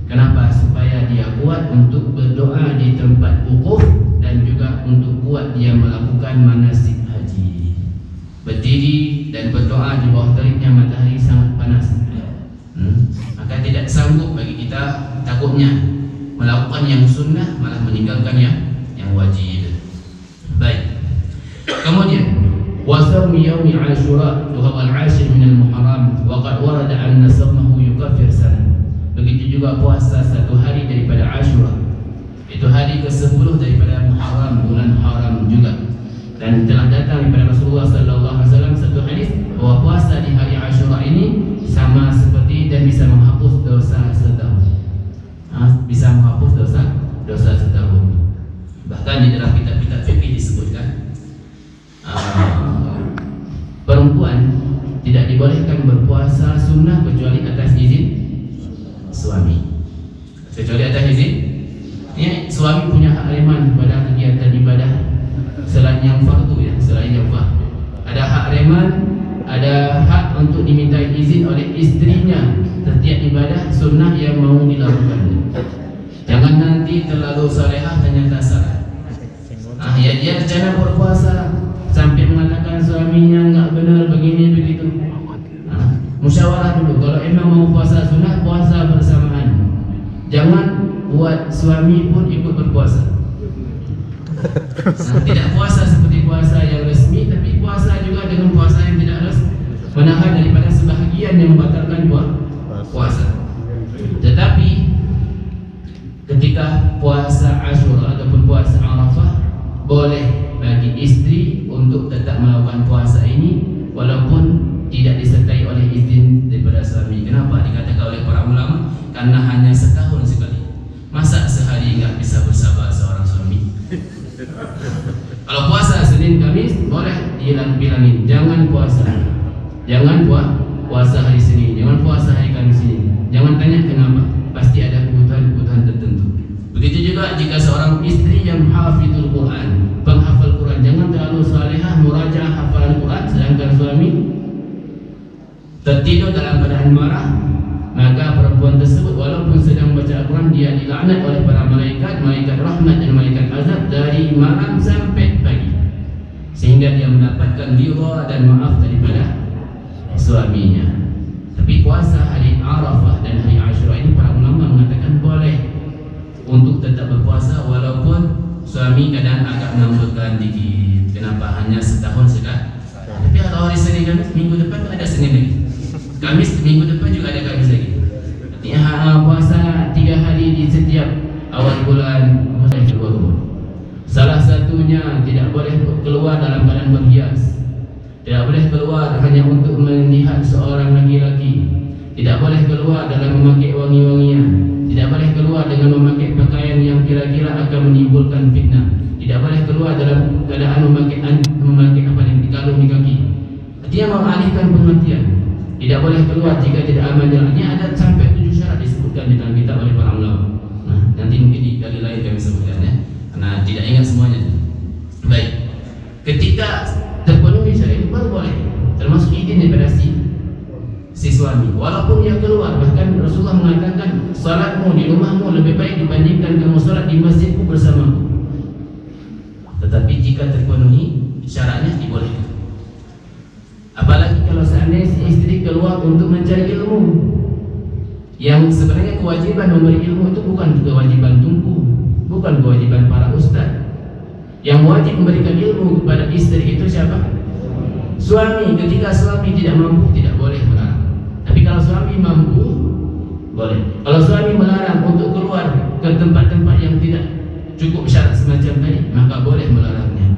Kenapa? Supaya dia kuat untuk berdoa di tempat wukuf, dan juga untuk kuat dia melakukan manasik haji. Berdiri dan berdoa di bawah teriknya matahari sangat panas. Maka tidak sanggup bagi kita, takutnya melakukan yang sunnah malah meninggalkan yang wajib. Baik. Kemudian وصوم يوم عاشوراء وهو العاشر من المحرم وقد ورد أن صومه يكفر سنة. Begitu juga puasa satu hari daripada Ashura, itu hari ke-10 daripada Muharram, bulan haram juga. Dan telah datang daripada Rasulullah sallallahu alaihi wasallam satu hadis bahwa puasa di hari Ashura ini sama seperti dan bisa menghapus dosa setahun. Bisa menghapus dosa setahun. Bahkan di dalam kitab-kitab fikih disebutkan perempuan tidak dibolehkan berpuasa sunnah kecuali atas izin suami. Kecuali atas izin Ya, suami punya hak reman pada kegiatan ibadah selain yang fardu ya, selain yang fardu. Ada hak reman, ada hak untuk dimintai izin oleh istrinya setiap ibadah sunnah yang mau dilakukan. Jangan nanti terlalu salehah ternyata salah. Ya dia rencana berpuasa sampai mengatakan suaminya enggak benar begini begitu. Musyawarah dulu. Kalau emang mau puasa sunnah, puasa bersamaan. Jangan buat suami pun ikut berpuasa. Tidak puasa seperti puasa yang resmi, tapi puasa juga dengan puasa yang tidak resmi, menahan daripada sebahagian yang membatalkan puasa. Tetapi ketika puasa Asyura ataupun puasa Arafah, boleh bagi istri untuk tetap melakukan puasa ini walaupun tidak disertai oleh izin daripada suami. Kenapa? Dikatakan oleh para ulama, karena hanya setahun sekali. Masa sehari nggak bisa bersabar seorang suami? Kalau puasa Senin Kamis boleh bilangin, jangan puasa, jangan puasa hari Senin, jangan puasa hari Kamis ini. Jangan tanya kenapa, pasti ada kebutuhan tertentu. Begitu juga jika seorang istri yang hafizul Quran, penghafal Quran, jangan terlalu salehah murajaah hafalan Quran, sedangkan suami tertidur dalam keadaan marah, maka perempuan tersebut walaupun sedang baca Al-Quran, dia dilaknat oleh para malaikat, malaikat rahmat dan malaikat azab dari malam sampai pagi, sehingga dia mendapatkan ridha dan maaf daripada suaminya. Tapi puasa hari Arafah dan hari Asyura ini para ulama mengatakan boleh untuk tetap berpuasa walaupun suami kadang agak mengambilkan dikit. Kenapa? Hanya setahun sekali. Tapi kalau hari Senin Kamis, minggu depan ada Senin lagi, Kamis minggu depan juga ada Kamis lagi. Artinya puasa 3 hari di setiap awal bulan. Salah satunya tidak boleh keluar dalam keadaan berhias. Tidak boleh keluar hanya untuk melihat seorang laki-laki. Tidak boleh keluar dalam memakai wangi-wangian. Tidak boleh keluar dengan memakai pakaian yang kira-kira akan menimbulkan fitnah. Tidak boleh keluar dalam keadaan memakai apa yang dikalung di kaki. Dia mengalihkan pengertian. Tidak boleh keluar jika tidak aman jalannya. Ada sampai 7 syarat disebutkan di dalam kitab oleh para ulama. Nanti mungkin di kali lain kami sebutkan ya, karena tidak ingat semuanya. Baik, ketika terpenuhi syarat itu baru boleh, termasuk izin daripada si suami. Walaupun dia keluar, bahkan Rasulullah mengatakan salatmu di rumahmu lebih baik dibandingkan kamu salat di masjidku bersamaku. Tetapi jika terpenuhi syaratnya dibolehkan. Apalagi kalau seandainya si istri keluar untuk mencari ilmu, yang sebenarnya kewajiban memberi ilmu itu bukan kewajiban tunku, bukan kewajiban para ustaz. Yang wajib memberikan ilmu kepada istri itu siapa? Suami. Ketika suami tidak mampu, tidak boleh melarang. Tapi kalau suami mampu, boleh. Kalau suami melarang untuk keluar ke tempat-tempat yang tidak cukup syarat semacam tadi, maka boleh melarangnya.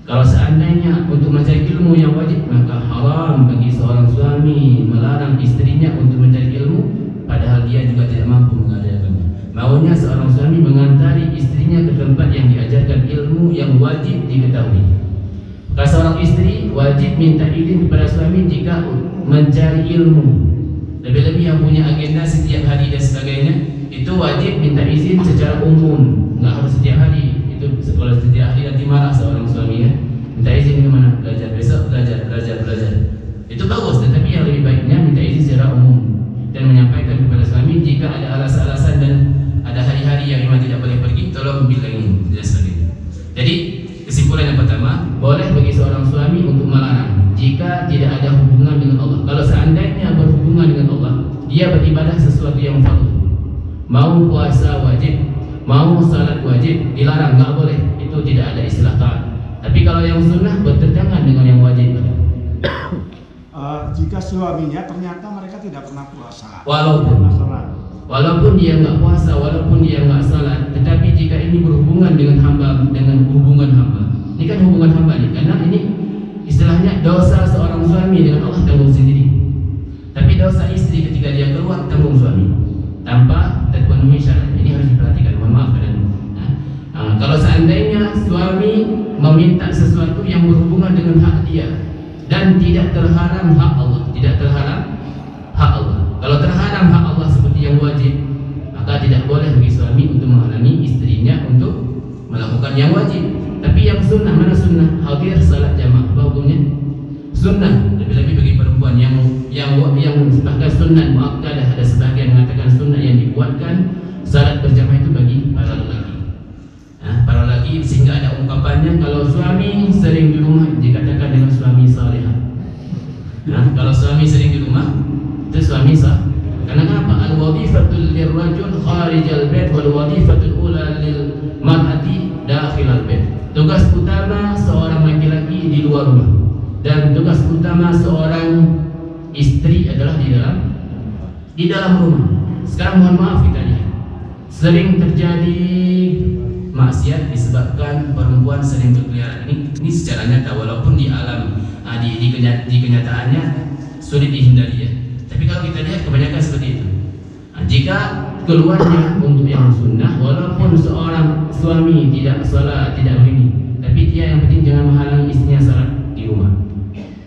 Kalau seandainya untuk mencari ilmu yang wajib, maka haram bagi seorang suami melarang istrinya untuk mencari ilmu, padahal dia juga tidak mampu mengadakannya. Maunya seorang suami mengantari istrinya ke tempat yang diajarkan ilmu yang wajib diketahui. Maka seorang istri wajib minta izin kepada suami jika mencari ilmu. Lebih-lebih yang punya agenda setiap hari dan sebagainya, itu wajib minta izin secara umum, nggak harus setiap hari. Itu kalau setiap hari nanti marah seorang suami ya. Minta izin ke mana? Belajar besok, belajar. Itu bagus, tetapi yang lebih baiknya minta izin secara umum dan menyampaikan kepada suami jika ada alasan-alasan dan ada hari-hari yang memang tidak boleh pergi, tolong bilangin dan sebagainya. Jadi kesimpulan yang pertama, boleh bagi seorang suami untuk melarang jika tidak ada hubungan dengan Allah. Kalau seandainya berhubungan dengan Allah, dia beribadah sesuatu yang fardu, mau puasa wajib, mau salat wajib, dilarang, nggak boleh. Itu tidak ada istilah taat. Tapi kalau yang sunnah bertentangan dengan yang wajib. Jika suaminya ternyata mereka tidak pernah puasa, walaupun dia nggak puasa, walaupun dia nggak salat, tetapi jika ini berhubungan dengan hubungan hamba, ini kan hubungan hamba nih, karena ini istilahnya dosa seorang suami dengan Allah tanggung sendiri. Tapi dosa istri ketika dia keluar tanggung suami tanpa terpenuhi syarat. Ini harus diperhatikan. Mohon maaf kalau seandainya suami meminta sesuatu yang berhubungan dengan hak dia dan tidak terhalang hak Allah, Kalau terhalang hak Allah seperti yang wajib, maka tidak boleh bagi suami untuk menghalangi yang bahkan sunnah muakkadah, ada sebagian mengatakan sunnah yang dikuatkan, salat berjamaah itu bagi para lelaki. Para lelaki, sehingga ada ungkapannya kalau suami sering di rumah dikatakan dengan suami salihah. Kalau suami sering di rumah itu suami sah. Karena apa? Al-wadhifatul lirrajul kharijal bait wal wadhifatul ula lil mar'ati dakhilal bait. Tugas utama seorang laki-laki di luar rumah dan tugas utama seorang istri adalah di dalam rumah. Sekarang mohon maaf kita lihat, sering terjadi maksiat disebabkan perempuan sering berkeliaran. Ini secara nyata, walaupun di alam di kenyataannya sulit dihindari ya. Tapi kalau kita lihat kebanyakan seperti itu. Jika keluarnya untuk yang sunnah, walaupun seorang suami tidak salat, tidak begini, tapi dia yang penting jangan menghalangi istrinya salat di rumah.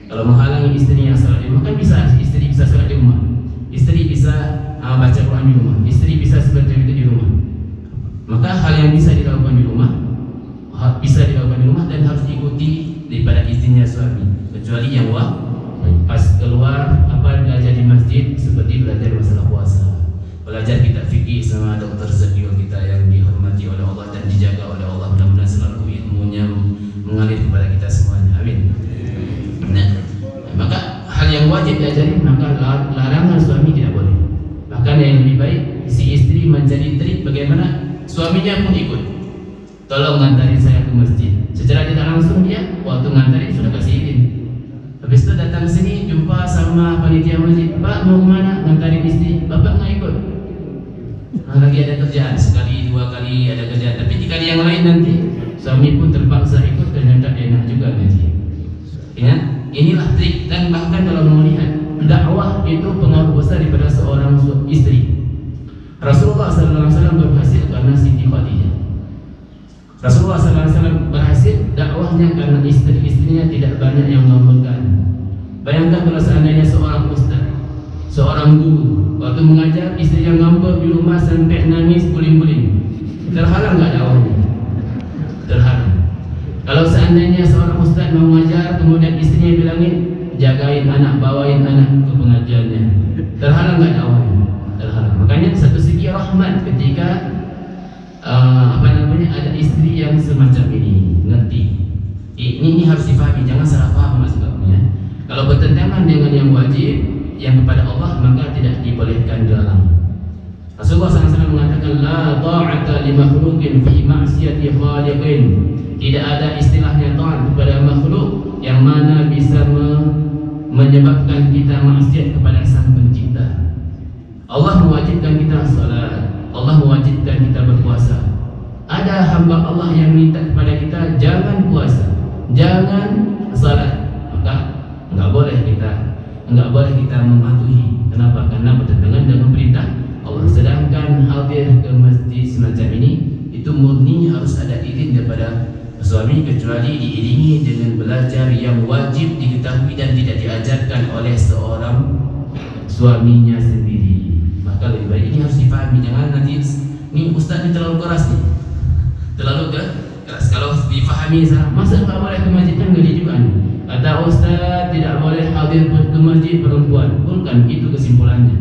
Kalau menghalangi istrinya salat di rumah, kan bisa istri bisa salat di rumah, istri bisa baca Quran di rumah, istri bisa seperti itu di rumah. Maka hal yang bisa dilakukan di rumah dan harus diikuti daripada istrinya suami, kecuali yang pas keluar belajar di masjid seperti belajar masalah puasa, belajar kitab fikih sama Dr. Zakiul kita yang dihormati oleh Allah dan dijaga oleh Allah. Mudah-mudahan selalu ilmunya mengalir kepada kita semuanya. Amin. Nah, maka hal yang wajib diajari, maka larangan suami tidak boleh. Bahkan yang lebih baik si istri menjadi trik bagaimana suaminya pun ikut. Tolong ngantarin saya ke masjid. Secara tidak langsung dia waktu ngantarin sudah kasih izin. Habis itu datang sini jumpa sama panitia masjid, Pak mau kemana? Ngantarin istri. Bapak nggak ikut. Lagi ada kerjaan, sekali dua kali ada kerjaan. Tapi di kali yang lain nanti suami pun terpaksa ikut, ternyata enak juga ngaji. Ya, inilah trik. Dan bahkan kalau melihat dakwah itu pengaruh besar daripada seorang istri. Rasulullah SAW berhasil karena Siti Khadijah. Rasulullah SAW berhasil dakwahnya karena istri-istrinya tidak banyak yang memegang. Bayangkan kalau seandainya seorang ustaz, seorang guru, waktu mengajar istrinya ngambek di rumah sampai nangis guling-guling, terhalang nggak dakwahnya? Terhalang. Kalau seandainya seorang ustaz mau mengajar, kemudian istrinya bilangin jagain anak, bawain anak ke pengajiannya, terhalang nggak dakwahnya? Terhalang. Makanya satu segi rahmat ketika ada istri yang semacam ini, ngerti. Ini harus difahami, jangan salah paham maksudnya. Kalau bertentangan dengan yang wajib yang kepada Allah, maka tidak dibolehkan dilarang. Rasulullah SAW mengatakan la ta'ata li makhluqin fi ma'siyati khaliqin. Tidak ada istilahnya taat kepada makhluk yang mana bisa menyebabkan kita maksiat kepada Sang Pencipta. Allah mewajibkan kita salat, Allah mewajibkan kita berpuasa. Ada hamba Allah yang minta kepada kita jangan puasa, jangan salat, maka enggak boleh kita mematuhi. Kenapa? Karena bertentangan dengan perintah Allah. Sedangkan hadir ke masjid semacam ini itu murni harus ada izin daripada suami, kecuali diiringi dengan belajar yang wajib diketahui dan tidak diajarkan oleh seorang suaminya sendiri. Maka lebih baik ini harus dipahami. Jangan nanti ini ustaz ini terlalu keras nih, terlalu keras. Kalau dipahami masa nggak boleh ke masjid, kan gede juga nih. Kata ustaz tidak boleh hadir ke masjid perempuan. Bukan itu kesimpulannya.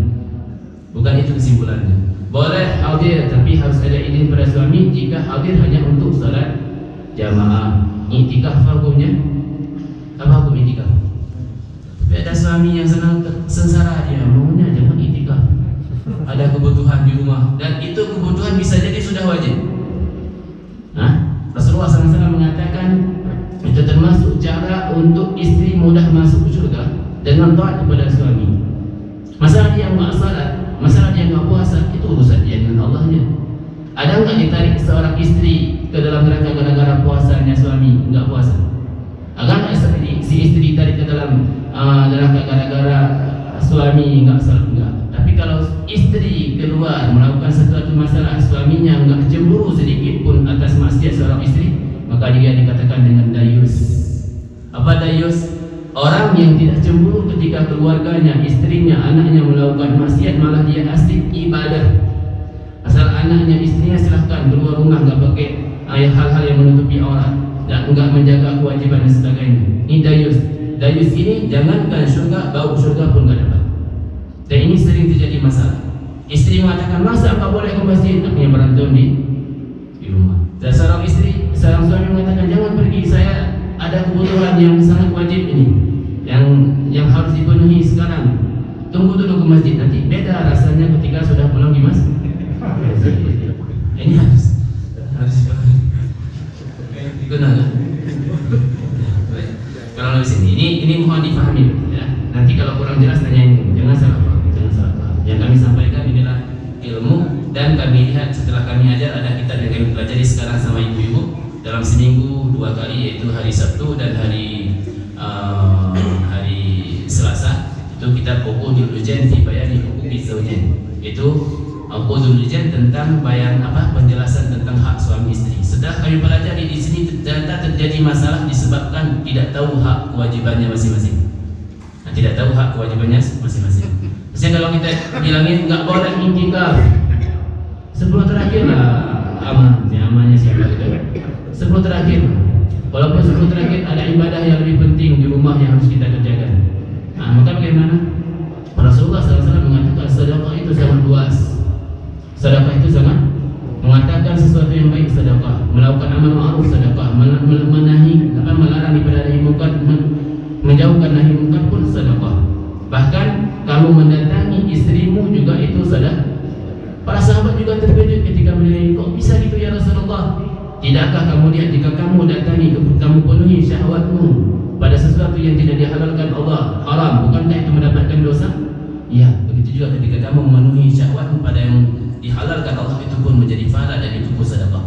Bukan itu kesimpulannya. Boleh hadir, tapi harus ada izin pada suami. Jika hadir hanya untuk salat jamaah. Iktikaf hukumnya apa? Hukum iktikaf? Tapi ada suami yang senang sengsara, dia maunya jangan iktikaf. Ada kebutuhan di rumah, dan itu kebutuhan bisa jadi sudah wajib. Rasulullah SAW mengatakan itu termasuk cara untuk istri mudah masuk surga dengan taat kepada suami. Masalah dia nggak salat, masalah dia nggak puasa, itu urusan dia dengan Allahnya. Ada nggak ditarik seorang istri ke dalam neraka gara-gara puasanya suami nggak puasa? Ada nggak si istri ditarik ke dalam neraka gara-gara suami nggak salat? Enggak. Tapi kalau istri keluar melakukan sesuatu masalah, suaminya nggak cemburu sedikit pun atas maksiat seorang istri, maka dia dikatakan dengan dayus. Apa dayus? Orang yang tidak cemburu ketika keluarganya, istrinya, anaknya melakukan maksiat, malah dia asik ibadah. Asal anaknya, istrinya silahkan keluar rumah, nggak pakai hal-hal yang menutupi aurat, nggak menjaga kewajiban dan sebagainya. Ini dayus. Dayus ini jangankan surga, bau surga pun nggak dapat. Dan ini sering terjadi masalah. Istri mengatakan, masa apa boleh ke masjid? Akhirnya berantem di rumah. Dan seorang suami mengatakan, jangan pergi, saya ada kebutuhan yang sangat wajib ini, yang harus dipenuhi sekarang. Tunggu dulu ke masjid, nanti beda rasanya ketika sudah pulang di masjid. Ini harus digunakan. Kalau di sini, ini mohon dipahami ya. Nanti kalau kurang jelas tanyain, jangan salah paham. Yang kami sampaikan inilah ilmu, dan kami lihat setelah kami ajar ada kitab yang kami pelajari sekarang sama ibu-ibu dalam seminggu 2 kali, yaitu hari Sabtu dan hari Selasa. Itu kitab Uqudul Lujan fi Bayani Huquqiz Zawjain. Itu Uqudul Lujan tentang penjelasan tentang hak suami istri. Setelah kami pelajari di sini, ternyata terjadi masalah disebabkan tidak tahu hak kewajibannya masing-masing. Tidak tahu hak kewajibannya masing-masing. Misalnya kalau kita bilangin nggak boleh intikaf, 10 terakhir lah amannya siapa itu? 10 terakhir. Walaupun 10 terakhir ada ibadah yang lebih penting di rumah yang harus kita kerjakan. Nah, maka bagaimana? Rasulullah SAW mengatakan sedekah itu sangat luas. Sedekah itu sangat mengatakan sesuatu yang baik sedekah, melakukan amal ma'ruf sedekah, melarang daripada nahi munkar, menjauhkan nahi munkar pun sedekah. Bahkan kamu mendatangi istrimu juga itu sedekah. Para sahabat juga terkejut ketika mendengar, kok bisa gitu ya Rasulullah? Tidakkah kamu lihat jika kamu datangi, kamu penuhi syahwatmu pada sesuatu yang tidak dihalalkan Allah, haram, bukankah itu mendapatkan dosa? Iya, begitu juga ketika kamu memenuhi syahwatmu pada yang dihalalkan Allah, itu pun menjadi pahala dan itu pun sedekah.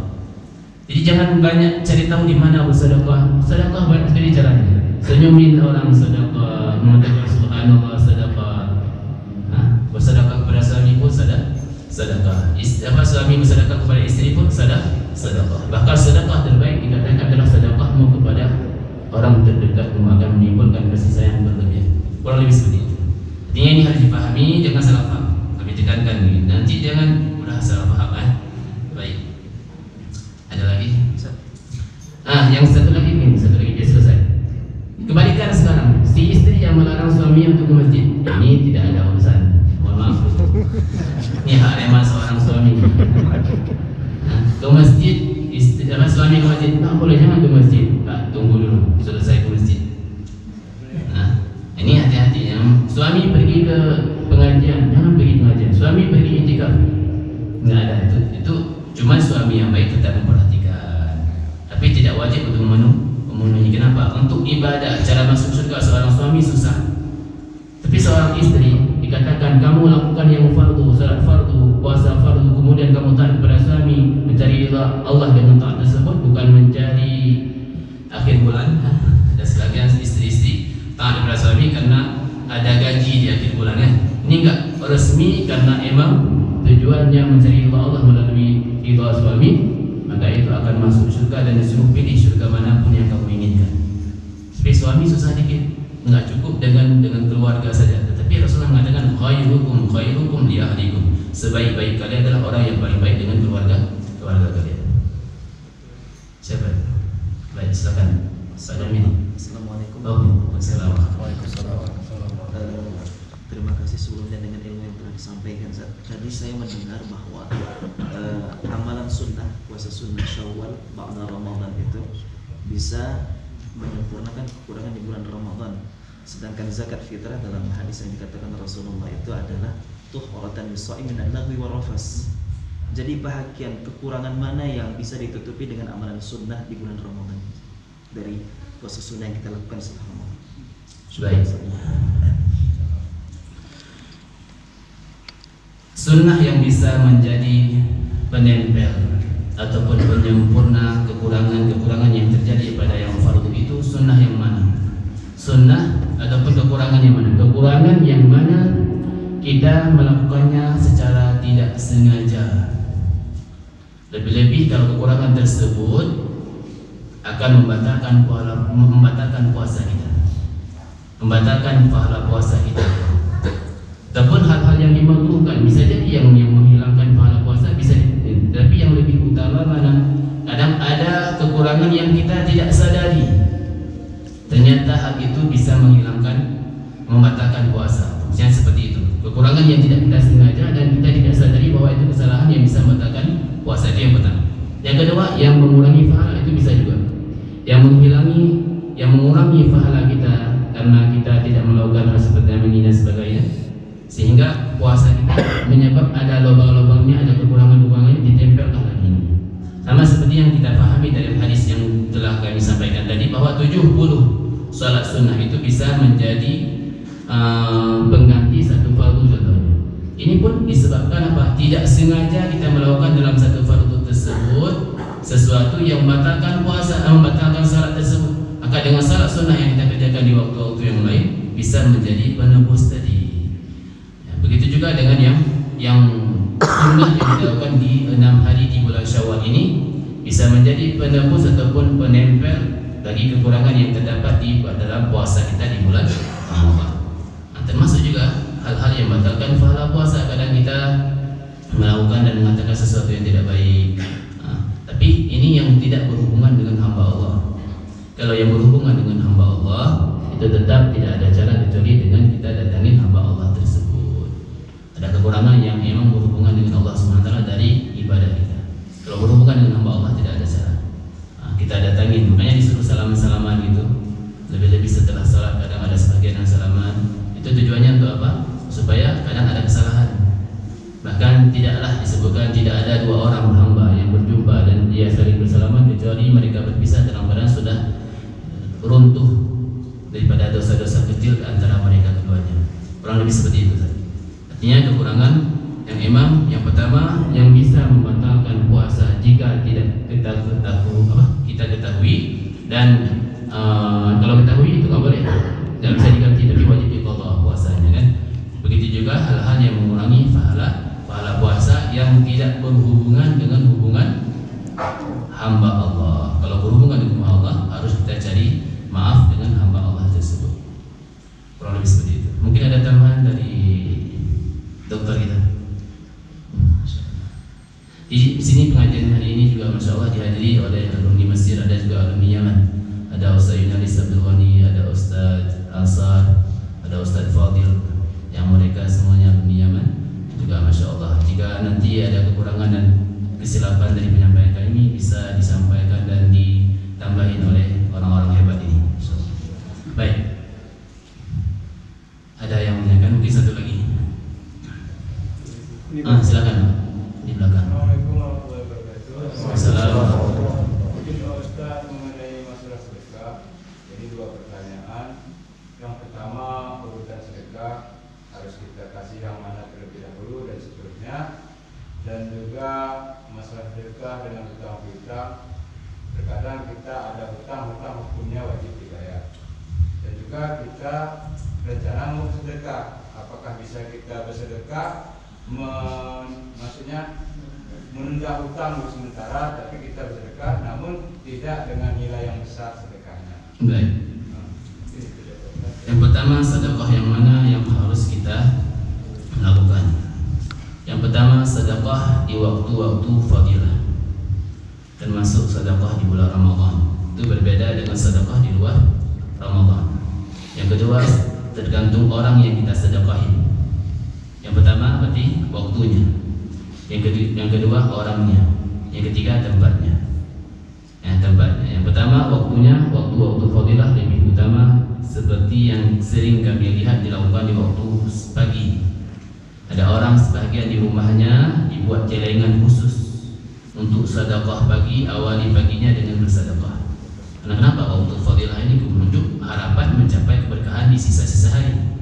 Jadi jangan banyak cari tahu di mana bersedekah. Sedekah banyak sekali caranya. Senyumin orang sedekah, mengatakan subhanallah sedekah. Bersedekah kepada suami pun sedekah. Suami bersedekah kepada istri pun sedekah. Bahkan sedekah terbaik dikatakan adalah sedekahmu kepada orang terdekatmu, akan menimbulkan kasih sayang berlebihan. Kurang lebih seperti itu. Artinya ini harus dipahami, jangan salah paham. Kami tekankan ini. Nanti jangan mudah salah paham. Baik. Ada lagi? Yang satu lagi dia selesai. Kebalikan sekarang, si istri yang melarang suami untuk ke masjid, ini tidak ada urusan. Mohon maaf. Ini hak rema seorang suami. Ke masjid, suami ke masjid, tak boleh, jangan ke masjid. Tunggu dulu, selesai ke masjid. Ini hati-hati. Yang suami pergi ke pengajian, jangan pergi pengajian. Suami pergi intikaf, nggak ada itu cuma suami yang baik tetap memperhatikan, tapi tidak wajib untuk memenuhi. Kenapa? Untuk ibadah, cara masuk surga seorang suami susah, tapi seorang istri dikatakan kamu lakukan yang fardu, salat fardu, puasa fardu, kemudian kamu taat kepada suami, mencari ridha Allah dengan taat tersebut, bukan mencari akhir bulan. Ada sebagian istri-istri taat kepada suami karena ada gaji di akhir bulan ya. Ini enggak resmi karena emang tujuannya mencari ridha Allah melalui ridha suami, maka itu akan masuk surga dan disuruh pilih surga manapun yang kamu inginkan. Tapi suami susah dikit, enggak cukup dengan keluarga saja. Tetapi Rasulullah mengatakan khairukum li ahlikum. Sebaik-baik kalian adalah orang yang paling baik dengan keluarga kalian. Siapa? Baik, silakan. Assalamualaikum. Waalaikumsalam. Terima kasih sebelumnya dengan ilmu yang telah disampaikan. Tadi saya mendengar bahwa amalan sunnah, puasa sunnah Syawal ba'da Ramadan itu bisa menyempurnakan kekurangan di bulan Ramadan. Sedangkan zakat fitrah dalam hadis yang dikatakan Rasulullah itu adalah tuhuratan lis-shaim min al-lagwi wa rafas. Jadi bahagian kekurangan mana yang bisa ditutupi dengan amalan sunnah di bulan Ramadan dari puasa sunnah yang kita lakukan setelah Ramadan. Baik. Sunnah yang bisa menjadi penempel ataupun penyempurna kekurangan yang terjadi pada yang fardu itu sunnah yang mana? Sunnah ataupun kekurangan yang mana? Kekurangan yang mana kita melakukannya secara tidak sengaja. Lebih-lebih kalau kekurangan tersebut akan membatalkan puasa kita, membatalkan pahala puasa kita. Ataupun hal-hal yang dimakruhkan, bisa jadi yang menghilangkan pahala puasa, bisa. Tapi yang lebih utama mana? Kadang ada kekurangan yang kita tidak sadari. Ternyata hal itu bisa membatalkan puasa. Misalnya seperti itu. Kekurangan kekurangan yang tidak kita sengaja dan kita tidak sadari bahwa itu kesalahan yang bisa membatalkan puasa. Itu yang pertama. Yang kedua, yang mengurangi pahala itu bisa juga. Yang mengurangi pahala kita karena kita tidak melakukan hal seperti yang menghina sebagainya, sehingga puasa kita menyebab ada lubang-lubangnya, ada kekurangan-kekurangannya, ditempelkan lagi. Sama seperti yang kita pahami dari hadis yang telah kami sampaikan tadi, bahwa 70 salat sunnah itu bisa menjadi pengganti satu fardu contohnya. Ini pun disebabkan apa? Tidak sengaja kita melakukan dalam satu fardu tersebut sesuatu yang membatalkan puasa, membatalkan salat tersebut. Maka dengan salat sunnah yang kita kerjakan di waktu-waktu yang lain bisa menjadi penebus tadi. Ya, begitu juga dengan yang sunnah yang dilakukan di 6 hari di bulan Syawal ini bisa menjadi penebus ataupun penempel bagi kekurangan yang terdapat di dalam puasa kita di bulan Ramadan. Termasuk juga hal-hal yang membatalkan pahala puasa. Kadang kita melakukan dan mengatakan sesuatu yang tidak baik, tapi ini yang tidak berhubungan dengan hamba Allah. Kalau yang berhubungan dengan hamba Allah, itu tetap tidak ada cara kecuali dengan kita datangin hamba Allah tersebut. Ada kekurangan yang memang berhubungan dengan Allah SWT dari ibadah kita. Kalau berhubungan dengan hamba Allah tidak ada cara. Kita datangin, makanya disuruh salaman-salaman gitu. Lebih-lebih setelah salat kadang ada sebagian yang salaman. Itu tujuannya untuk apa? Supaya kadang ada kesalahan. Bahkan tidaklah disebutkan tidak ada 2 orang hamba yang berjumpa dan dia saling bersalaman kecuali mereka berpisah dalam keadaan sudah runtuh daripada dosa-dosa kecil antara mereka keduanya. Kurang lebih seperti itu. Artinya kekurangan yang memang yang pertama yang bisa membatalkan puasa jika tidak kita ketahui dan kalau ketahui itu nggak boleh, tidak bisa diganti, tapi wajib diqadha puasanya kan. Begitu juga hal-hal yang mengurangi pahala puasa yang tidak berhubungan dengan hubungan hamba Allah. Kalau berhubungan dengan Allah harus kita cari maaf dengan hamba Allah tersebut. Kurang lebih seperti itu. Mungkin ada tambahan dari dokter kita. Di sini pengajian hari ini juga Masya Allah dihadiri oleh alumni Mesir, ada juga alumni Yaman. Ada Ustaz Yunalis Abdul Ghani, ada Ustaz Ansar, ada Ustaz Fadil, yang mereka semuanya alumni Yaman juga Masya Allah. Jika nanti ada kekurangan dan kesilapan dari penyampaian kami bisa disampaikan dan ditambahin oleh orang-orang hebat ini. Baik, ada yang menanyakan, mungkin satu lagi. Silakan di belakang. Assalamualaikum warahmatullahi wabarakatuh. Assalamualaikum. Mungkin Ustaz mengenai masalah sedekah. Jadi 2 pertanyaan. Yang pertama, urutan sedekah harus kita kasih yang mana terlebih dahulu dan seterusnya. Dan juga masalah sedekah dengan hutang piutang. Terkadang kita ada hutang hukumnya wajib dibayar. Dan juga kita rencana mau sedekah. Apakah bisa kita bersedekah? Maksudnya menunda hutang sementara, tapi kita bersedekah, namun tidak dengan nilai yang besar sedekahnya. Baik. Yang pertama, sedekah yang mana yang harus kita lakukan? Yang pertama, sedekah di waktu-waktu fadilah, termasuk sedekah di bulan Ramadan. Itu berbeda dengan sedekah di luar Ramadan. Yang kedua, tergantung orang yang kita sedekahin. Yang pertama berarti waktunya, yang kedua orangnya, yang ketiga tempatnya. Yang pertama waktunya, waktu fadilah lebih utama seperti yang sering kami lihat dilakukan di waktu pagi. Ada orang sebagian di rumahnya dibuat celengan khusus untuk sedekah pagi, awali paginya dengan bersedekah. Karena kenapa? Waktu fadilah ini menunjuk harapan mencapai keberkahan di sisa-sisa hari.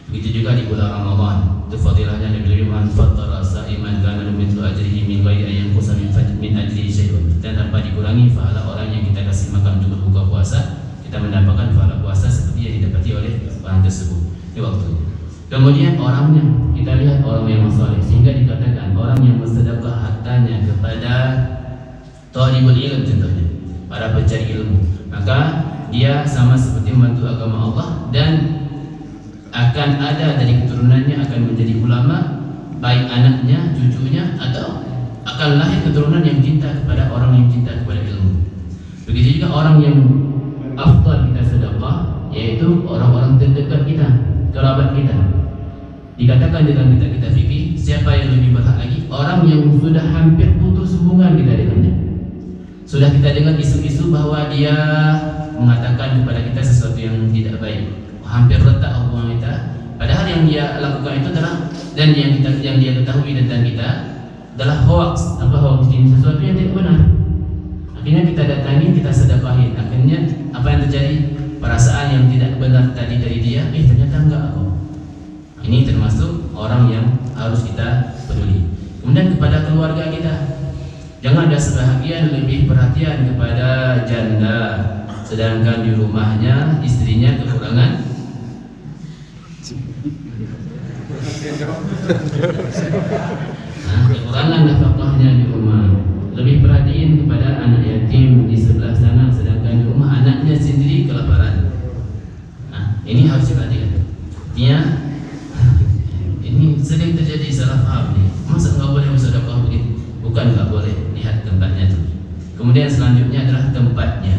Begitu juga di bulan Ramadan, itu fadilahnya lebih man fattara sa'iman kana mithlu ajrihi min ghairi an yanqusa min ajrihi syai'un. Dan tanpa dikurangi pahala orang yang kita kasih makan untuk berbuka puasa, kita mendapatkan pahala puasa seperti yang didapati oleh orang tersebut. Itu waktunya. Kemudian orangnya, kita lihat orang yang saleh, sehingga dikatakan orang yang bersedekah hartanya kepada thalibul ilm contohnya, para pencari ilmu, maka dia sama seperti membantu agama Allah dan akan ada dari keturunannya akan menjadi ulama, baik anaknya, cucunya, atau akan lahir keturunan yang cinta kepada orang yang cinta kepada ilmu. Begitu juga orang yang afdal kita sedekah, yaitu orang-orang terdekat kita, kerabat kita. Dikatakan dalam kitab-kitab fikih, siapa yang lebih berhak lagi? Orang yang sudah hampir putus hubungan kita dengannya. Sudah kita dengar isu-isu bahwa dia mengatakan kepada kita sesuatu yang tidak baik, hampir retak hubungan kita. Padahal yang dia lakukan itu adalah, dan yang dia ketahui tentang kita adalah hoax. Apa hoax ini? Sesuatu yang tidak benar. Akhirnya kita datangi, kita sedekahin. Akhirnya apa yang terjadi? Perasaan yang tidak benar tadi dari dia, ternyata enggak kok. Ini termasuk orang yang harus kita peduli. Kemudian kepada keluarga kita, jangan ada sebahagian lebih perhatian kepada janda, sedangkan di rumahnya istrinya kekurangan kekurangan nafkahnya di rumah. Lebih perhatiin kepada anak yatim di sebelah sana, sedangkan di rumah anaknya sendiri kelaparan. Ini harus diperhatikan. Artinya ini sering terjadi salah paham nih. Masa nggak boleh bersedekah begitu? Bukan nggak boleh, lihat tempatnya tuh. Kemudian selanjutnya adalah tempatnya.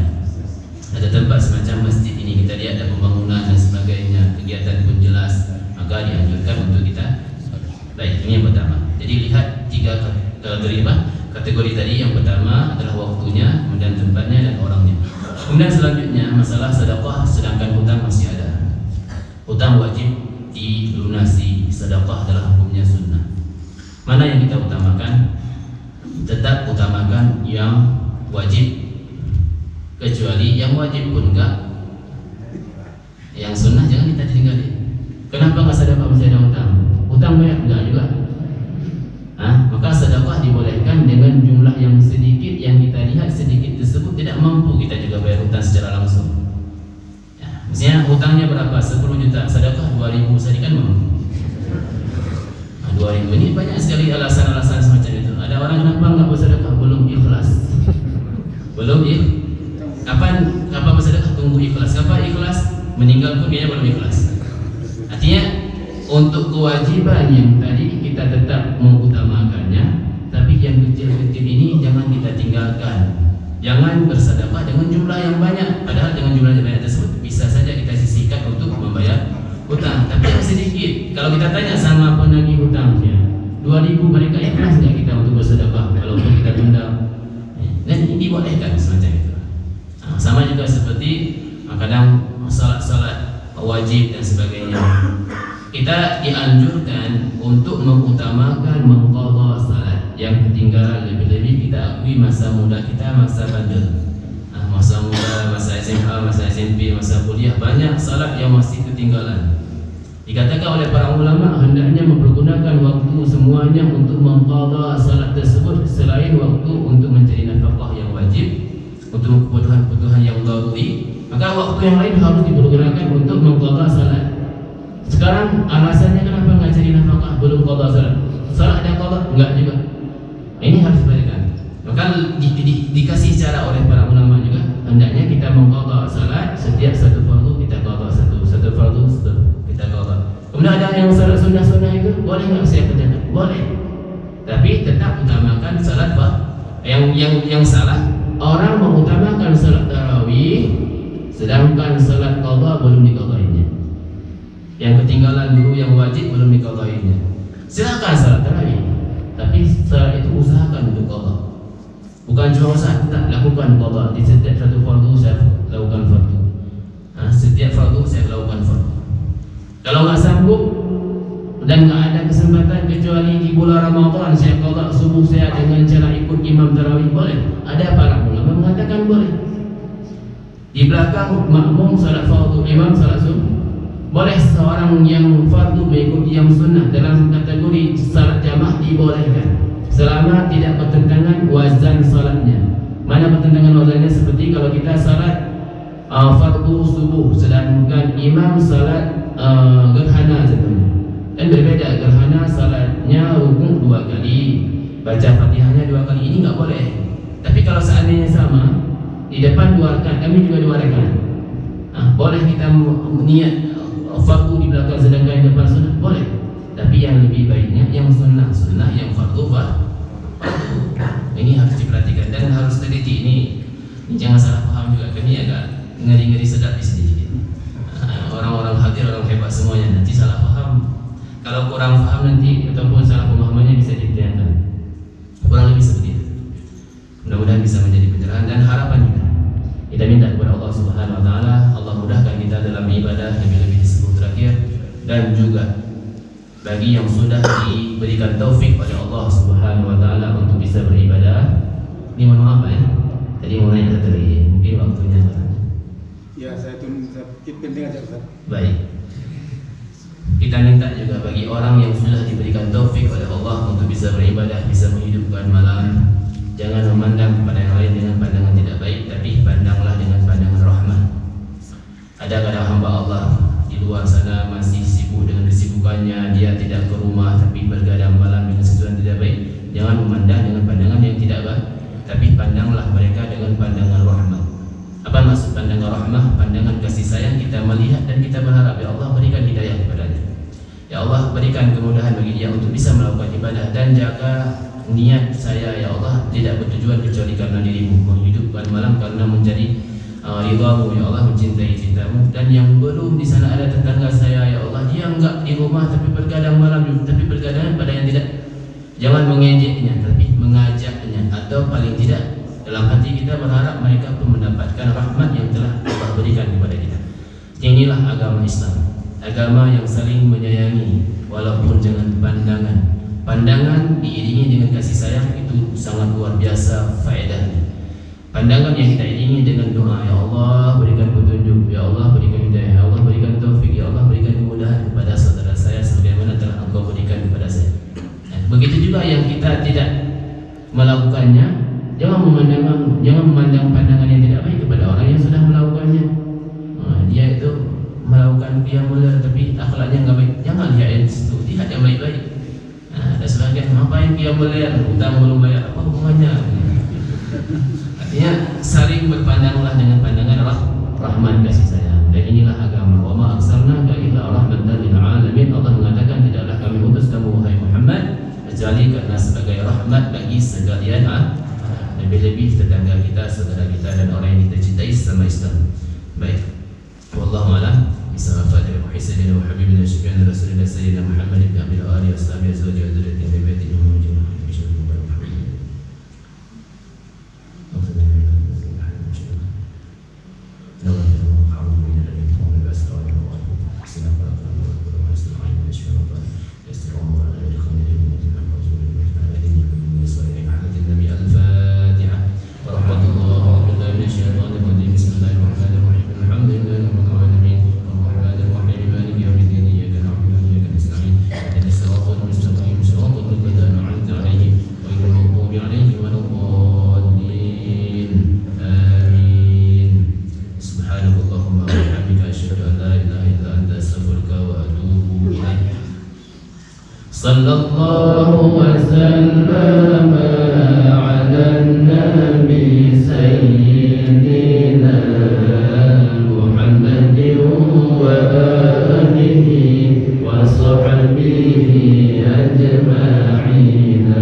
Ada tempat semacam masjid ini, kita lihat ada pembangunan dan sebagainya, kegiatan pun jelas, maka dianjurkan untuk kita. Baik, ini yang pertama. Jadi lihat tiga kategori tadi. Yang pertama adalah waktunya, kemudian tempatnya dan orangnya. Kemudian selanjutnya masalah sedekah sedangkan hutang masih ada. Hutang wajib dilunasi, sedekah adalah hukumnya sunnah. Mana yang kita utamakan? Tetap utamakan yang wajib, kecuali yang wajib pun enggak. Yang sunnah jangan kita tinggalin. Kenapa nggak sedekah masih ada hutang? Hutang banyak enggak juga? Maka sedekah dibolehkan dengan jumlah yang sedikit, yang kita lihat sedikit tersebut tidak mampu kita juga bayar hutang secara langsung. Misalnya hutangnya berapa? 10 juta, sedekah 2.000 saja kan mampu. 2.000 ini banyak sekali alasan-alasan semacam itu. Ada orang kenapa nggak bersedekah? Belum ikhlas. Belum kapan bersedekah? Tunggu ikhlas. Kapan ikhlas? Meninggal pun dia belum ikhlas. Artinya untuk kewajiban yang tadi kita tetap mengutamakannya, tapi yang kecil-kecil ini jangan kita tinggalkan. Jangan bersedekah dengan jumlah yang banyak, padahal dengan jumlah yang banyak tersebut bisa saja kita sisihkan untuk membayar hutang. Tapi yang sedikit, kalau kita tanya sama penagih hutangnya, 2.000 mereka ikhlas nggak kita untuk bersedekah walaupun kita tunda? Dan ini dibolehkan semacam itu. Sama juga seperti kadang salat-salat wajib dan sebagainya. Kita dianjurkan untuk mengutamakan mengqadha salat yang ketinggalan, lebih-lebih kita akui masa muda kita, masa bandel. Masa muda, masa SMA, masa SMP, masa kuliah, banyak salat yang masih ketinggalan. Dikatakan oleh para ulama hendaknya mempergunakan waktu semuanya untuk mengqadha salat tersebut selain waktu untuk mencari nafkah yang wajib, untuk kebutuhan-kebutuhan yang daruri. Maka waktu yang lain harus dipergunakan untuk mengqadha salat. Sekarang alasannya kenapa nggak cari nafkah belum qadha salat? Salat dan qadha enggak juga. Ini harus diperhatikan. Maka dikasih cara oleh para ulama juga, hendaknya kita mengqadha salat setiap satu fardu kita qadha satu fardu kita qadha. Kemudian ada yang salat sunnah itu boleh nggak saya kerjakan? Boleh. Tapi tetap utamakan salat yang salah. Orang mengutamakan salat tarawih sedangkan salat qadha belum diqadainya. Yang ketinggalan dulu yang wajib belum diqadainya. Silakan salat tarawih, tapi salat itu usahakan untuk qadha. Bukan cuma usaha, tak lakukan qadha. Di setiap satu fardu saya lakukan fardu. Setiap fardu saya lakukan fardu. Kalau nggak sanggup dan nggak ada kesempatan kecuali di bulan Ramadan saya qadha subuh saya dengan cara ikut imam tarawih, boleh. Ada para ulama mengatakan boleh. Di belakang makmum salat fardu, imam salat subuh. Boleh seorang yang fardu mengikuti yang sunnah dalam kategori salat jamaah dibolehkan selama tidak bertentangan wazan salatnya. Mana bertentangan wazannya? Seperti kalau kita salat fardu subuh sedangkan imam salat gerhana contohnya. Dan berbeda, gerhana salatnya rukuk 2 kali, baca Fatihahnya 2 kali, ini nggak boleh. Tapi kalau seandainya sama, di depan 2 rakaat, kami juga 2 rakaat. Boleh kita niat fardu di belakang sedangkan di depan sunnah, boleh. Tapi yang lebih baiknya yang sunnah yang fardu ini harus diperhatikan dan harus teliti. Ini jangan salah paham juga. Kami agak ngeri-ngeri sedap di sini. Orang-orang hadir, orang hebat semuanya, nanti salah paham. Kalau kurang paham nanti ataupun salah pemahamannya bisa ditanyakan. Kurang lebih seperti itu. Mudah-mudahan bisa menjadi pencerahan dan harapan kita minta kepada Allah Subhanahu Wa Taala, Allah mudahkan kita dalam ibadah, lebih-lebih di 10 terakhir, dan juga bagi yang sudah diberikan taufik oleh Allah Subhanahu Wa Taala untuk bisa beribadah. Ini mohon maaf ya. Tadi mau nanya satu lagi, mungkin waktunya. Ya, saya tunggu penting aja Ustaz. Baik. Kita minta juga bagi orang yang sudah diberikan taufik oleh Allah untuk bisa beribadah, bisa menghidupkan malam, jangan memandang kepada yang lain dengan pandangan tidak baik, tapi pandanglah dengan pandangan rahmat. Ada kadang hamba Allah di luar sana masih sibuk dengan kesibukannya, dia tidak ke rumah tapi bergadang malam dengan sesuatu yang tidak baik. Jangan memandang dengan pandangan yang tidak baik, tapi pandanglah mereka dengan pandangan rahmat. Apa maksud pandangan rahmah? Pandangan kasih sayang. Kita melihat dan kita berharap ya Allah berikan hidayah kepadanya. Ya Allah berikan kemudahan bagi dia untuk bisa melakukan ibadah, dan jaga niat saya ya Allah tidak bertujuan kecuali karena dirimu, menghidupkan malam karena mencari ridhamu ya Allah, mencintai cintamu. Dan yang belum di sana ada tetangga saya ya Allah, dia enggak di rumah tapi bergadang malam, tapi bergadang pada yang tidak. Jangan mengejeknya tapi mengajaknya, atau paling tidak dalam hati kita berharap mereka pun mendapatkan rahmat yang telah Allah berikan kepada kita. Inilah agama Islam, agama yang saling menyayangi walaupun dengan pandangan. Pandangan diiringi dengan kasih sayang itu sangat luar biasa faedahnya. Pandangan yang kita iringi dengan doa, ya Allah berikan petunjuk, ya Allah berikan hidayah, ya Allah berikan taufik, ya Allah berikan kemudahan kepada saudara saya sebagaimana telah Engkau berikan kepada saya. Begitu juga yang kita tidak melakukannya, jangan memandang pandangan yang tidak baik kepada orang yang sudah melakukannya. Dia itu melakukan qiyamul lail tapi akhlaknya enggak baik. Jangan lihat yang situ, lihat yang baik-baik. Ada sebagian ngapain qiyamul lail, hutang belum bayar, apa hubungannya? Artinya saling berpandanglah dengan pandangan rahmat kasih sayang. Dan inilah agama. Wa ma arsalnaka illa rahmatan lil alamin. Allah mengatakan tidaklah kami utus kamu wahai Muhammad kecuali karena sebagai rahmat bagi sekalian, lebih-lebih tetangga kita, saudara kita, dan orang yang kita cintai sama Islam. Baik. Wallahu a'lam. Bismillahirrahmanirrahim. Muhammadin wa habibina syukrana rasulillah sayyidina Muhammad ibn Abdul Ali ashabi azwaji wa dzurriyyati min baiti ummatin sallallahu wasallam ala nabi sayyidina Muhammadin wa alihi wa sahbihi ajma'in.